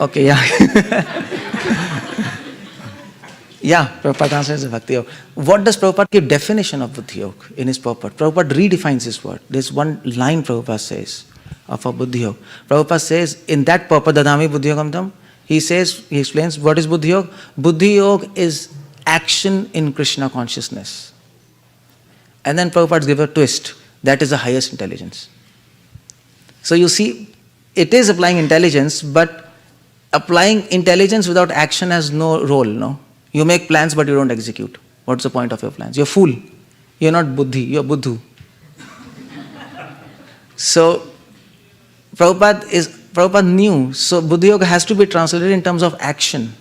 Okay, yeah. Yeah, Prabhupada translates Bhakti Yoga. What does Prabhupada give definition of Buddhi Yoga in his purport? Prabhupada redefines his word. There's one line Prabhupada says of a Buddhi Yoga. Prabhupada says in that purport, Dadami Buddhi Yogam Tam, he explains what is Buddhi Yoga. Buddhi Yoga is action in Krishna consciousness. And then Prabhupada gives a twist. That is the highest intelligence. So you see, it is applying intelligence, but applying intelligence without action has no role, no? You make plans, but you don't execute. What's the point of your plans? You're fool. You're not buddhi, you're buddhu. So, Prabhupada knew, so Buddhi Yoga has to be translated in terms of action.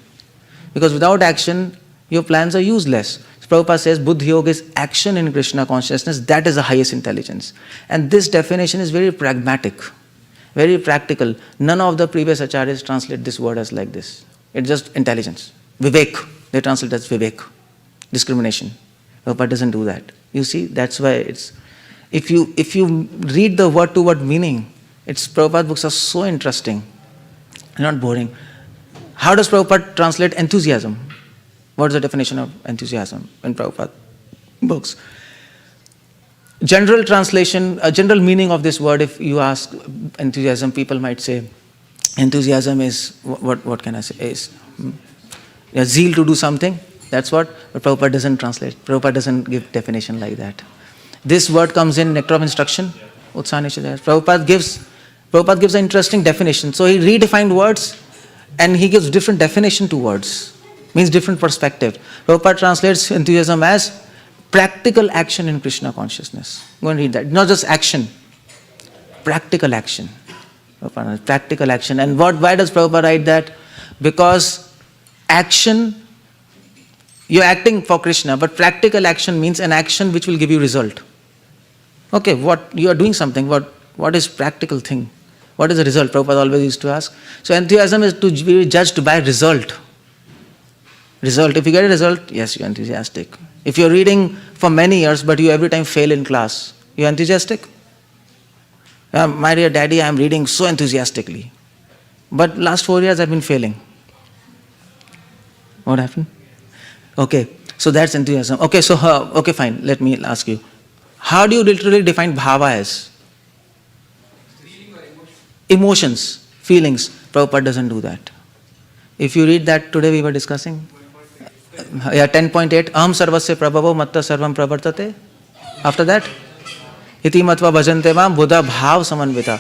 Because without action, your plans are useless. So Prabhupada says Buddhi Yoga is action in Krishna consciousness, that is the highest intelligence. And this definition is very pragmatic, very practical. None of the previous acharyas translate this word as like this. It's just intelligence. Vivek, they translate as Vivek, discrimination. Prabhupada doesn't do that. You see, that's why it's, if you read the word-to-word meaning, Prabhupada books are so interesting, not boring. How does Prabhupada translate enthusiasm? What is the definition of enthusiasm in Prabhupada books? General translation, a general meaning of this word, if you ask enthusiasm, people might say, enthusiasm is, what can I say, is zeal to do something. That's what, but Prabhupada doesn't translate. Prabhupada doesn't give definition like that. This word comes in Nectar of Instruction, 𝗪𝗲𝗪𝗲. Prabhupada gives an interesting definition. So he redefined words and he gives different definition to words. Means different perspective. Prabhupada translates enthusiasm as practical action in Krishna consciousness. Go and read that. Not just action, practical action. Practical action. And why does Prabhupada write that? Because action, you're acting for Krishna, but practical action means an action which will give you result. Okay, what you are doing something, what is practical thing? What is the result? Prabhupada always used to ask. So enthusiasm is to be judged by result. Result. If you get a result, yes, you're enthusiastic. If you're reading for many years, but you every time fail in class, you're enthusiastic? My dear daddy, I'm reading so enthusiastically. But last 4 years I've been failing. What happened? Okay, so that's enthusiasm. Okay, so okay, fine. Let me ask you. How do you literally define bhava as? Emotions, feelings. Prabhupada doesn't do that. If you read that today we were discussing. 10.8. 𝗙𝗲𝗹𝗶𝗹 matta sarvam pravartate. After that, iti matva bhajante mam buddha bhav samanvita.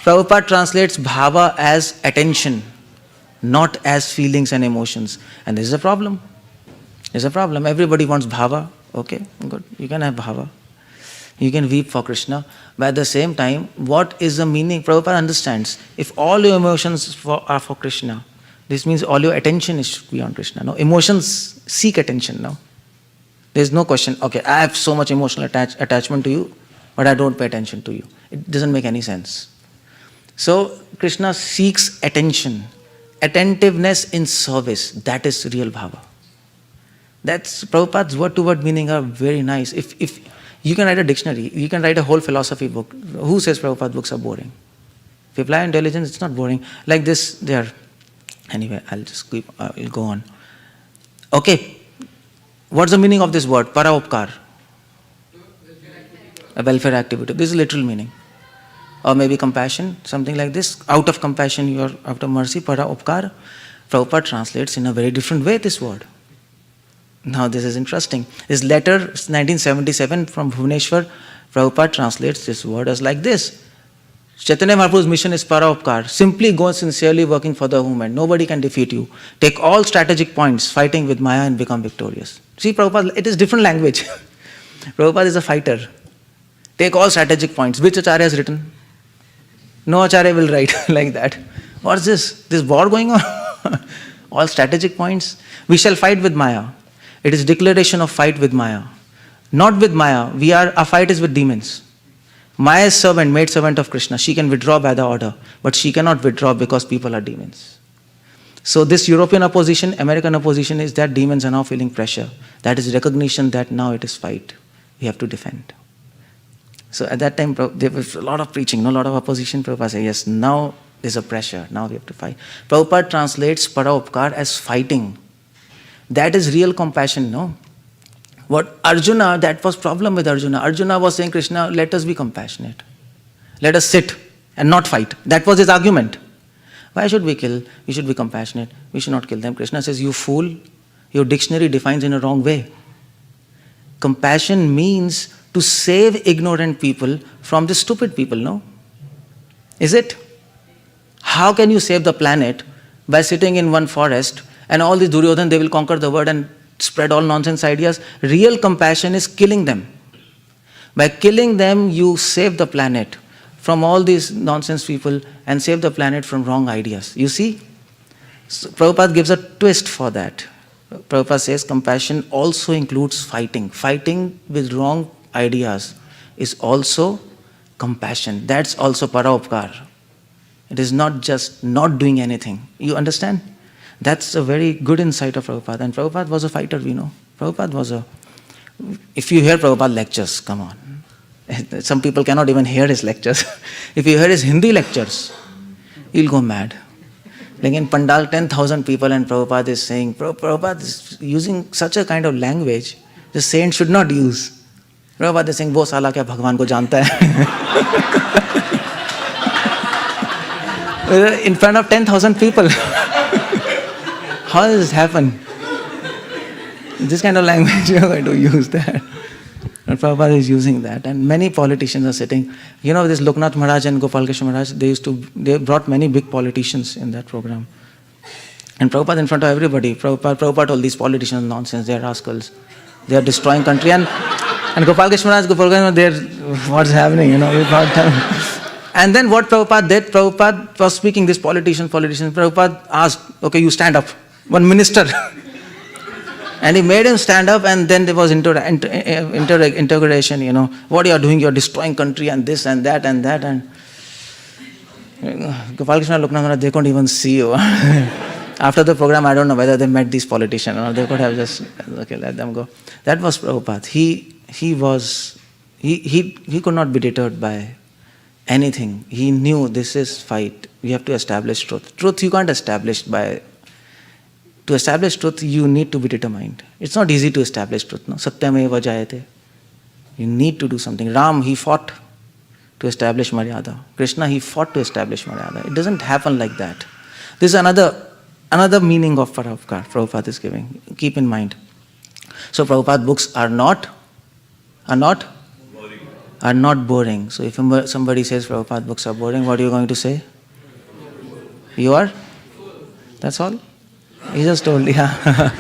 Prabhupada translates bhava as attention, not as feelings and emotions. And this is a problem. There's a problem. Everybody wants bhava. Okay, good. You can have bhava. You can weep for Krishna. But at the same time, what is the meaning? Prabhupada understands. If all your emotions are for Krishna, this means all your attention is to be on Krishna. No, emotions seek attention. No, there's no question. Okay, I have so much emotional attachment to you, but I don't pay attention to you. It doesn't make any sense. So Krishna seeks attention, attentiveness in service. That is real bhava. That's Prabhupada's word-to-word meaning are very nice. If you can write a dictionary, you can write a whole philosophy book. Who says Prabhupada books are boring? If you apply intelligence, it's not boring. Like this, they are. Anyway, I'll go on. Okay, what's the meaning of this word? Para-upkar. A welfare activity. This is literal meaning. Or maybe compassion, something like this. Out of compassion, you are out of mercy. Para-upkar. Prabhupada translates in a very different way this word. Now this is interesting. This letter, 1977 from Bhubaneswar, Prabhupada translates this word as like this. Chaitanya Mahaprabhu's mission is para-upkar. Simply go sincerely working for the movement. Nobody can defeat you. Take all strategic points, fighting with Maya and become victorious. See, Prabhupada, it is different language. Prabhupada is a fighter. Take all strategic points. Which Acharya has written? No Acharya will write like that. What's this? This war going on? All strategic points. We shall fight with Maya. It is declaration of fight with Maya. Not with Maya. Our fight is with demons. Maya is servant, maid servant of Krishna. She can withdraw by the order, but she cannot withdraw because people are demons. So this European opposition, American opposition is that demons are now feeling pressure. That is recognition that now it is fight. We have to defend. So at that time, there was a lot of preaching, a lot of opposition. Prabhupada said, yes, now there's a pressure. Now we have to fight. Prabhupada translates para-upkar as fighting. That is real compassion, no? What Arjuna, that was problem with Arjuna. Arjuna was saying, Krishna, let us be compassionate. Let us sit and not fight. That was his argument. Why should we kill? We should be compassionate. We should not kill them. Krishna says, you fool, your dictionary defines in a wrong way. Compassion means to save ignorant people from the stupid people, no? Is it? How can you save the planet by sitting in one forest and all these Duryodhan, they will conquer the world and spread all nonsense ideas? Real compassion is killing them. By killing them, you save the planet from all these nonsense people and save the planet from wrong ideas. You see? So Prabhupada gives a twist for that. Prabhupada says compassion also includes fighting. Fighting with wrong ideas is also compassion. That's also para-upkar. It is not just not doing anything. You understand? That's a very good insight of Prabhupada. And Prabhupada was a fighter, we know. Prabhupada was a... If you hear Prabhupada lectures, come on. Some people cannot even hear his lectures. If you hear his Hindi lectures, you'll go mad. Like in Pandal, 10,000 people and Prabhupada is saying, Prabhupada is using such a kind of language the saint should not use. Prabhupada is saying, wo sala kya Bhagwan ko janta hai. In front of 10,000 people. How does this happen? This kind of language you are going to use that. And Prabhupada is using that. And many politicians are sitting. You know, this 𝗙𝗪𝗏 Maharaj and 𝗪𝗏 Maharaj, they brought many big politicians in that program. And Prabhupada in front of everybody. Prabhupada told these politicians nonsense, they are rascals. They are destroying country. And 𝗪𝗏 Maharaj, they're, what's happening, you know. And then what Prabhupada did, Prabhupada was speaking, this politician, Prabhupada asked, okay, you stand up. One minister. And he made him stand up, and then there was interrogation, you know, what you are doing, you are destroying country and this and that and that. And 𝗪𝗏 they couldn't even see you. After the program, I don't know whether they met these politicians or they could have just, okay, let them go. That was Prabhupada. He could not be deterred by anything. He knew this is fight. We have to establish truth. Truth you can't establish by... To establish truth, you need to be determined. It's not easy to establish truth, no? Satyameva jayate. You need to do something. Ram, he fought to establish Maryada. Krishna, he fought to establish Maryada. It doesn't happen like that. This is another meaning of Paravkar Prabhupada is giving. Keep in mind. So Prabhupada books are not boring. So if somebody says Prabhupada books are boring, what are you going to say? You are? That's all? He just told, yeah.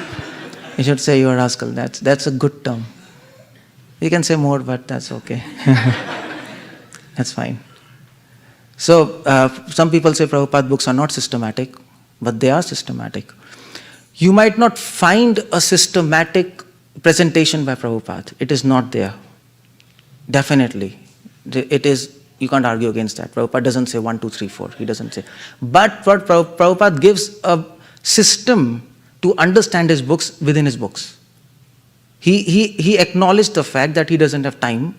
You should say you are rascal. That's a good term. You can say more, but that's okay. That's fine. So, some people say Prabhupada books are not systematic, but they are systematic. You might not find a systematic presentation by Prabhupada. It is not there. Definitely. It is, you can't argue against that. Prabhupada doesn't say 1, 2, 3, 4. He doesn't say. But what Prabhupada gives a system to understand his books within his books. He acknowledged the fact that he doesn't have time.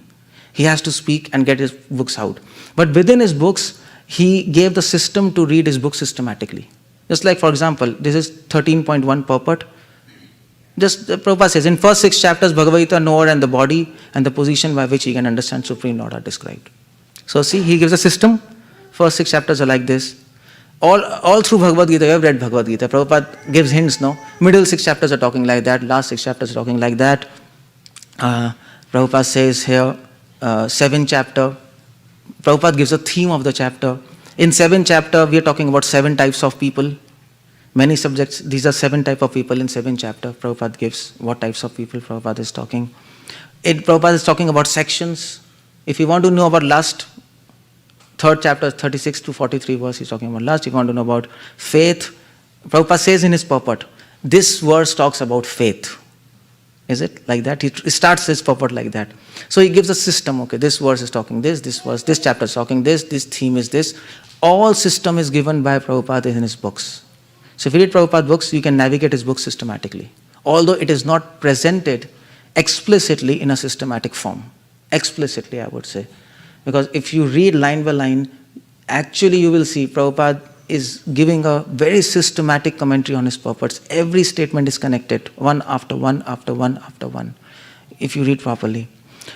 He has to speak and get his books out. But within his books, he gave the system to read his books systematically. Just like, for example, this is 13.1 purport. Just Prabhupada says, in first 6 chapters, Bhagavad Gita, knower and the body and the position by which he can understand Supreme Lord are described. So see, he gives a system. First 6 chapters are like this. All through Bhagavad Gita, you have read Bhagavad Gita. Prabhupada gives hints, no? Middle 6 chapters are talking like that. Last 6 chapters are talking like that. Prabhupada says here, 7th chapter. Prabhupada gives a theme of the chapter. In 7th chapter, we are talking about 7 types of people. Many subjects, these are 7 types of people in 7th chapter. Prabhupada gives what types of people Prabhupada is talking. Prabhupada is talking about sections. If you want to know about lust, 3rd chapter, 36 to 43 verse, he's talking about lust. If you want to know about faith, Prabhupada says in his purport, this verse talks about faith. Is it like that? He starts his purport like that. So he gives a system, okay, this verse is talking this verse, this chapter is talking this theme is this. All system is given by Prabhupada in his books. So if you read Prabhupada books, you can navigate his books systematically. Although it is not presented explicitly in a systematic form. Explicitly, I would say. Because if you read line by line, actually you will see Prabhupada is giving a very systematic commentary on his purports. Every statement is connected, one after one after one after one, if you read properly.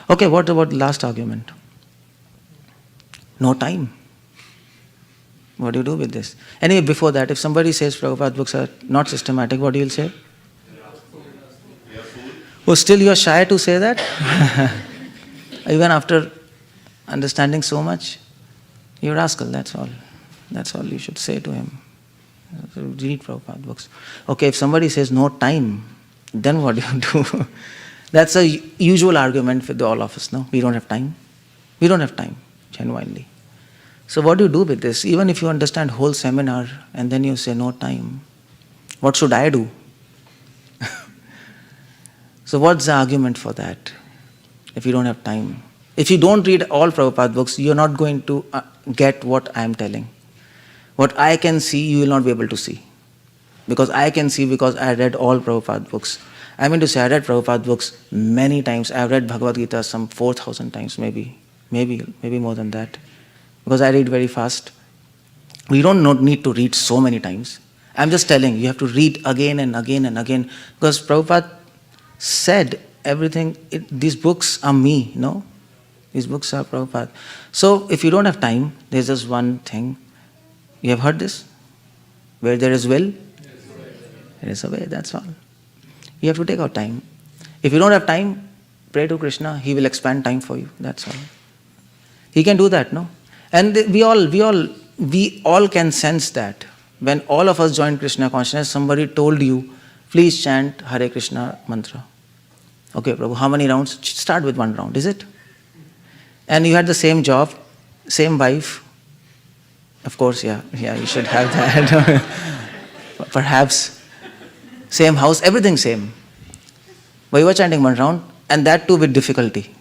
Okay, what about the last argument? No time. What do you do with this? Anyway, before that, if somebody says Prabhupada books are not systematic, what do you say? Oh, still you are shy to say that? Even after understanding so much? You're a rascal, that's all. That's all you should say to him. Read Prabhupada books. Okay, if somebody says no time, then what do you do? That's a usual argument with all of us, no? We don't have time. We don't have time, genuinely. So what do you do with this? Even if you understand whole seminar and then you say no time, what should I do? So what's the argument for that? If you don't have time. If you don't read all Prabhupada books, you're not going to get what I am telling. What I can see, you will not be able to see. Because I can see because I read all Prabhupada books. I mean to say, I read Prabhupada books many times. I've read Bhagavad Gita some 4,000 times maybe more than that. Because I read very fast. We don't need to read so many times. I'm just telling you have to read again and again and again, because Prabhupada said everything, these books are me, no? These books are Prabhupada. So if you don't have time, there's just one thing. You have heard this? Where there is will, there is a way, that's all. You have to take out time. If you don't have time, pray to Krishna, he will expand time for you, that's all. He can do that, no? And we all can sense that. When all of us joined Krishna Consciousness, somebody told you, please chant Hare Krishna mantra. Okay, Prabhu, how many rounds? Start with 1 round, is it? And you had the same job, same wife. Of course, yeah, you should have that. Perhaps. Same house, everything same. But you were chanting 1 round, and that too with difficulty.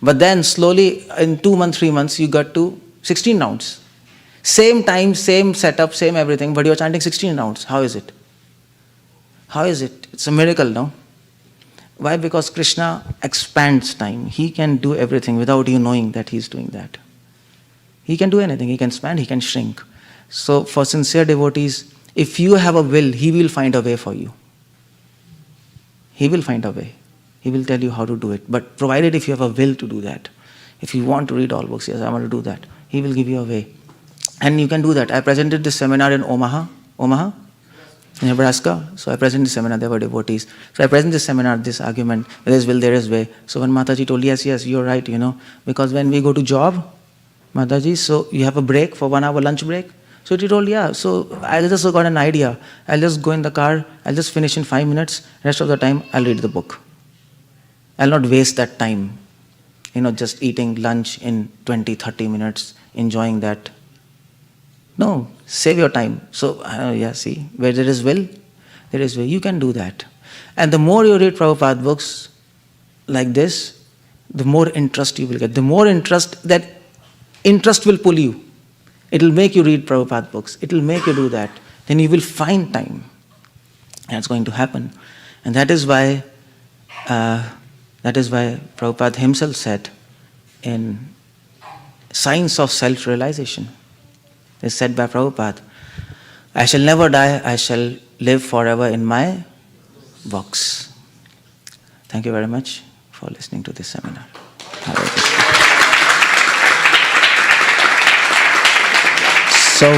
But then slowly, in 2 months, 3 months, you got to 16 rounds. Same time, same setup, same everything, but you're chanting 16 rounds. How is it? How is it? It's a miracle, no? Why? Because Krishna expands time. He can do everything without you knowing that he's doing that. He can do anything. He can expand, he can shrink. So for sincere devotees, if you have a will, he will find a way for you. He will find a way. He will tell you how to do it. But provided if you have a will to do that, if you want to read all books, yes, I want to do that, he will give you a way. And you can do that. I presented this seminar in Omaha, Nebraska. So I presented this seminar, there were devotees. So I presented this seminar, this argument, there is will, there is way. So when Mataji told, yes, you're right, because when we go to job, Mataji, so you have a break for 1 hour lunch break. So he told, yeah, so I just got an idea. I'll just go in the car, I'll just finish in 5 minutes, rest of the time I'll read the book. I'll not waste that time, just eating lunch in 20, 30 minutes, enjoying that. No, save your time. So, see, where there is will, there is way. You can do that. And the more you read Prabhupada books like this, the more interest you will get. The more interest, that interest will pull you. It will make you read Prabhupada books. It will make you do that. Then you will find time. And it's going to happen. And that is why Prabhupada himself said in Science of Self-Realization, is said by Prabhupada, I shall never die, I shall live forever in my box. Thank you very much for listening to this seminar. Hare Krishna. So,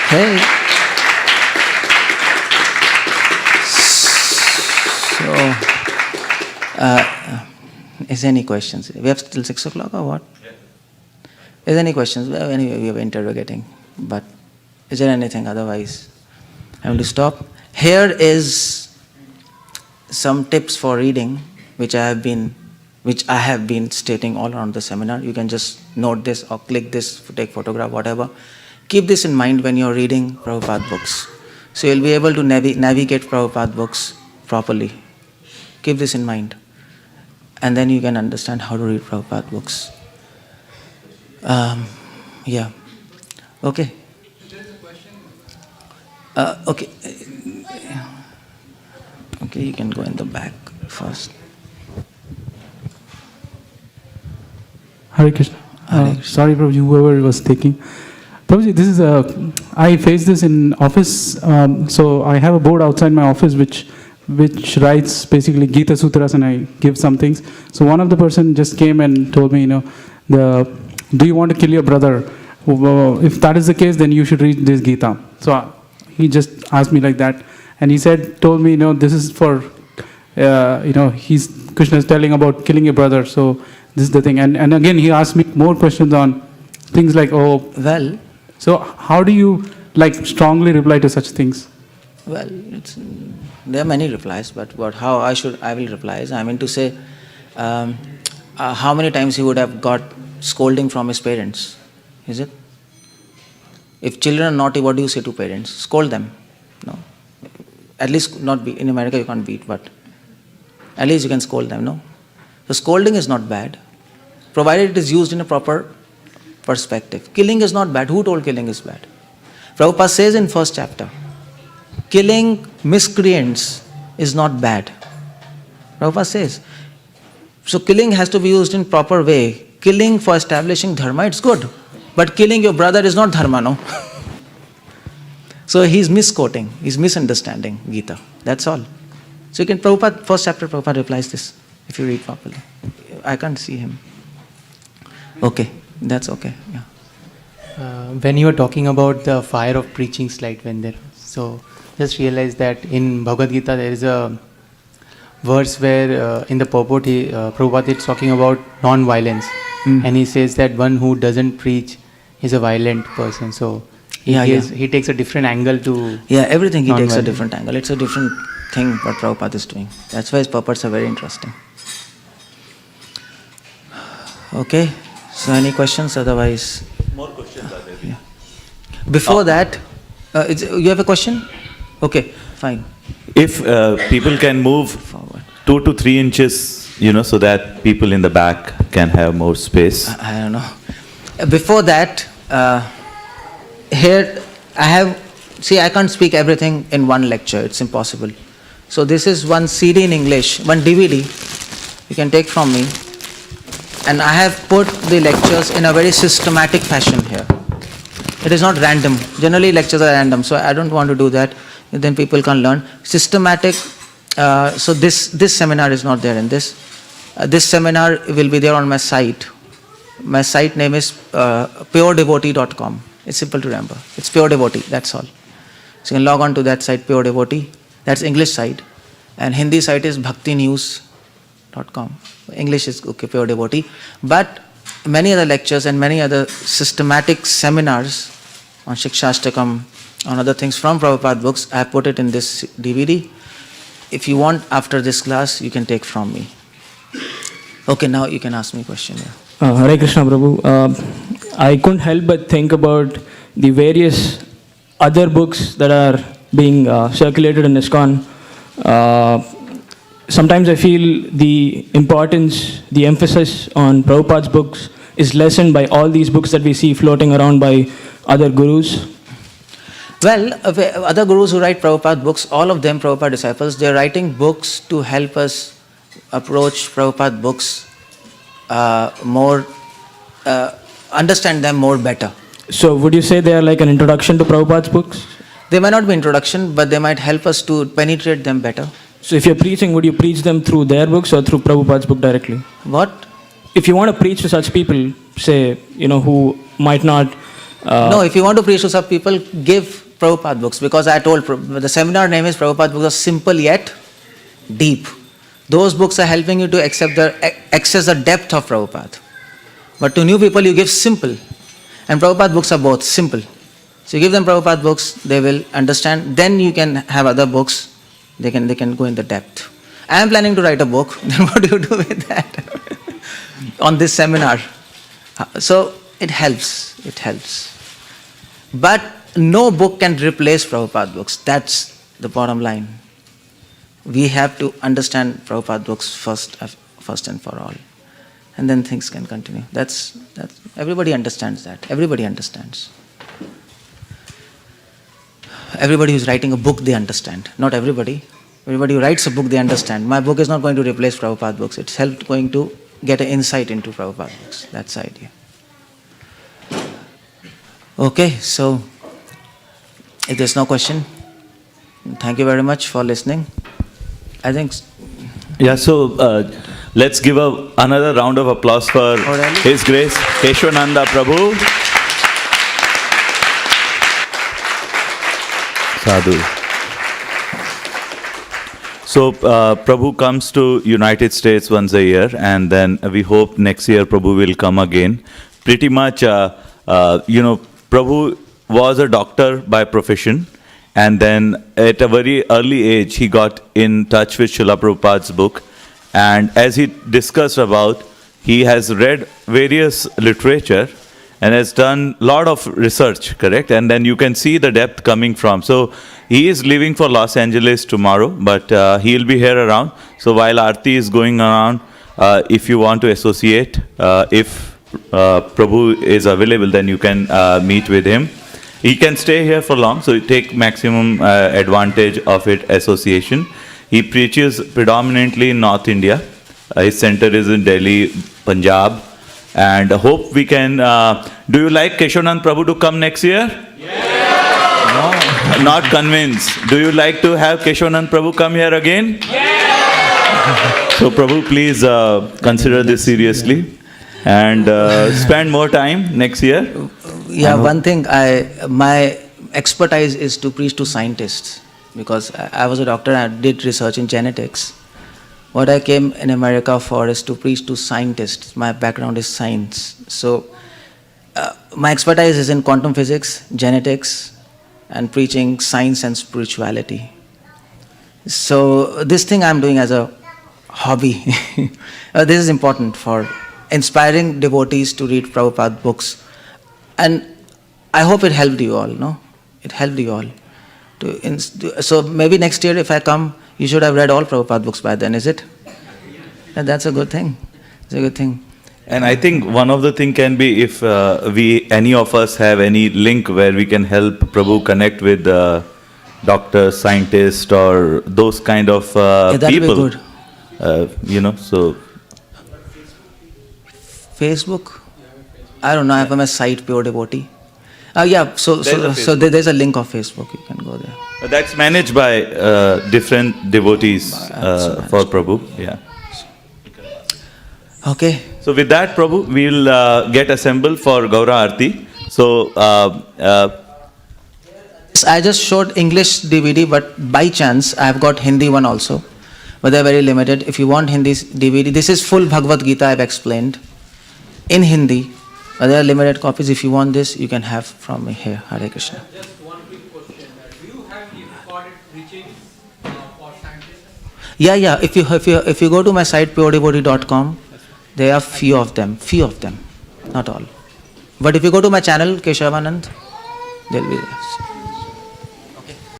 okay. Is there any questions? We have till 6 o'clock or what? Yeah. Is there any questions? Well, anyway, we are interrogating. But is there anything? Otherwise, I want to stop. Here is some tips for reading, which I have been stating all around the seminar. You can just note this or click this, take photograph, whatever. Keep this in mind when you're reading Prabhupada books. So you'll be able to navigate Prabhupada books properly. Keep this in mind. And then you can understand how to read Prabhupada books. Yeah. Okay. There's a question. Okay. Okay, you can go in the back first. Hare Krishna. Hare Krishna. Sorry, Prabhuji, whoever was taking. Prabhuji, this is I face this in office. So I have a board outside my office which writes basically Gita Sutras, and I give some things. So one of the person just came and told me, do you want to kill your brother? If that is the case, then you should read this Gita. So he just asked me like that, and he told me, this is for, Krishna is telling about killing your brother. So this is the thing. And again, he asked me more questions on things like, well, so how do you strongly reply to such things? Well, there are many replies, but how I will reply is, I mean to say, how many times he would have got scolding from his parents, is it? If children are naughty, what do you say to parents? Scold them. No? At least not beat. In America you can't beat, but at least you can scold them, no? So scolding is not bad, provided it is used in a proper perspective. Killing is not bad. Who told killing is bad? Prabhupada says in first chapter, killing miscreants is not bad. Prabhupada says. So killing has to be used in proper way. killing for establishing dharma, it's good. But killing your brother is not dharma, no? So he's misquoting, he's misunderstanding Gita. That's all. So you can, Prabhupada, first chapter, Prabhupada replies this, if you read properly. I can't see him. Okay, that's okay. Yeah. When you were talking about the fire of preaching slide when there, so just realized that in Bhagavad Gita there is a verse where in the purport Prabhupada is talking about non-violence, and he says that one who doesn't preach is a violent person. So he takes a different angle to everything he takes a different angle. It's a different thing what Prabhupada is doing. That's why his purports are very interesting. Okay, so any questions? Otherwise, More questions are there. yeah. Before that, you have a question? Okay, fine. If people can move Forward. 2 to 3 inches, so that people in the back can have more space. I don't know. Before that, here I can't speak everything in one lecture. It's impossible. So this is one CD in English, one DVD you can take from me. And I have put the lectures in a very systematic fashion here. It is not random. Generally lectures are random, so I don't want to do that. Then people can learn. Systematic, so this seminar is not there in this. This seminar will be there on my site. My site name is 𝗙𝗲𝗪𝗶𝗹.com. It's simple to remember. It's Pure Devotee, that's all. So you can log on to that site, Pure Devotee. That's English site. And Hindi site is bhaktinews.com. English is okay, Pure Devotee. But many other lectures and many other systematic seminars on 𝗙liche, on other things from Prabhupada books, I have put it in this DVD. If you want, after this class, you can take from me. Okay, now you can ask me a question. Yeah. Hare Krishna Prabhu. I couldn't help but think about the various other books that are being circulated in ISKCON. Sometimes I feel the importance, the emphasis on Prabhupada's books is lessened by all these books that we see floating around by other gurus. Well, other gurus who write Prabhupada books, all of them Prabhupada disciples, they're writing books to help us approach Prabhupada books more, understand them more better. So would you say they are like an introduction to Prabhupada's books? They might not be introduction, but they might help us to penetrate them better. So if you're preaching, would you preach them through their books or through Prabhupada's book directly? What? If you want to preach to such people, say, who might not... No, if you want to preach to such people, give Prabhupada books, because I told, the seminar name is Prabhupada books are simple yet deep. Those books are helping you to access the depth of Prabhupada. But to new people, you give simple. And Prabhupada books are both simple. So you give them Prabhupada books, they will understand. Then you can have other books, they can go in the depth. I am planning to write a book. Then what do you do with that? On this seminar. So it helps. But no book can replace Prabhupada books. That's the bottom line. We have to understand Prabhupada books first and for all. And then things can continue. That's everybody understands that. Everybody understands. Everybody who's writing a book, they understand. Not everybody. Everybody who writes a book, they understand. My book is not going to replace Prabhupada books. It's going to get an insight into Prabhupada books. That's the idea. Okay, so if there's no question, thank you very much for listening. I think... Yeah, so let's give another round of applause for His Grace Keshav Anand Prabhu. Sadhu. So Prabhu comes to United States once a year, and then we hope next year Prabhu will come again. Pretty much, Prabhu was a doctor by profession, and then at a very early age he got in touch with Srila Prabhupada's book, and as he discussed about, he has read various literature and has done a lot of research, correct? And then you can see the depth coming from. So he is leaving for Los Angeles tomorrow, but he will be here around. So while Aarti is going around, if you want to associate, if Prabhu is available, then you can meet with him. He can stay here for long, so you take maximum advantage of it association. He preaches predominantly in North India. His center is in Delhi, Punjab, And hope we can... do you like Keshav Anand Prabhu to come next year? No. Not convinced. Do you like to have Keshav Anand Prabhu come here again? So Prabhu, please consider this seriously and spend more time next year. Yeah, one thing, my expertise is to preach to scientists, because I was a doctor and I did research in genetics. What I came in America for is to preach to scientists. My background is science. So my expertise is in quantum physics, genetics, and preaching science and spirituality. So this thing I'm doing as a hobby. This is important for inspiring devotees to read Prabhupada books. And I hope it helped you all, no? It helped you all. So maybe next year if I come, you should have read all Prabhupada books by then, is it? And that's a good thing. It's a good thing. And I think one of the thing can be if any of us have any link where we can help Prabhu connect with doctors, scientists, or those kind of that'll people. Be good. So... Facebook? I don't know, I have a site, Pure Devotee. So there's a link of Facebook, you can go there. That's managed by different devotees for Prabhu. Yeah. Okay. So with that, Prabhu, we'll get assembled for Gaura Arti. So I just showed English DVD, but by chance I have got Hindi one also, but they're very limited. If you want Hindi DVD, this is full Bhagavad Gita I've explained in Hindi. There are limited copies. If you want this, you can have from me here. Hare Krishna. Just one quick question. Do you have the recorded preachings for scientists? Yeah. If you go to my site puredevotee.com, there are few of them, not all. But if you go to my channel, Keshav Anand, they'll be there.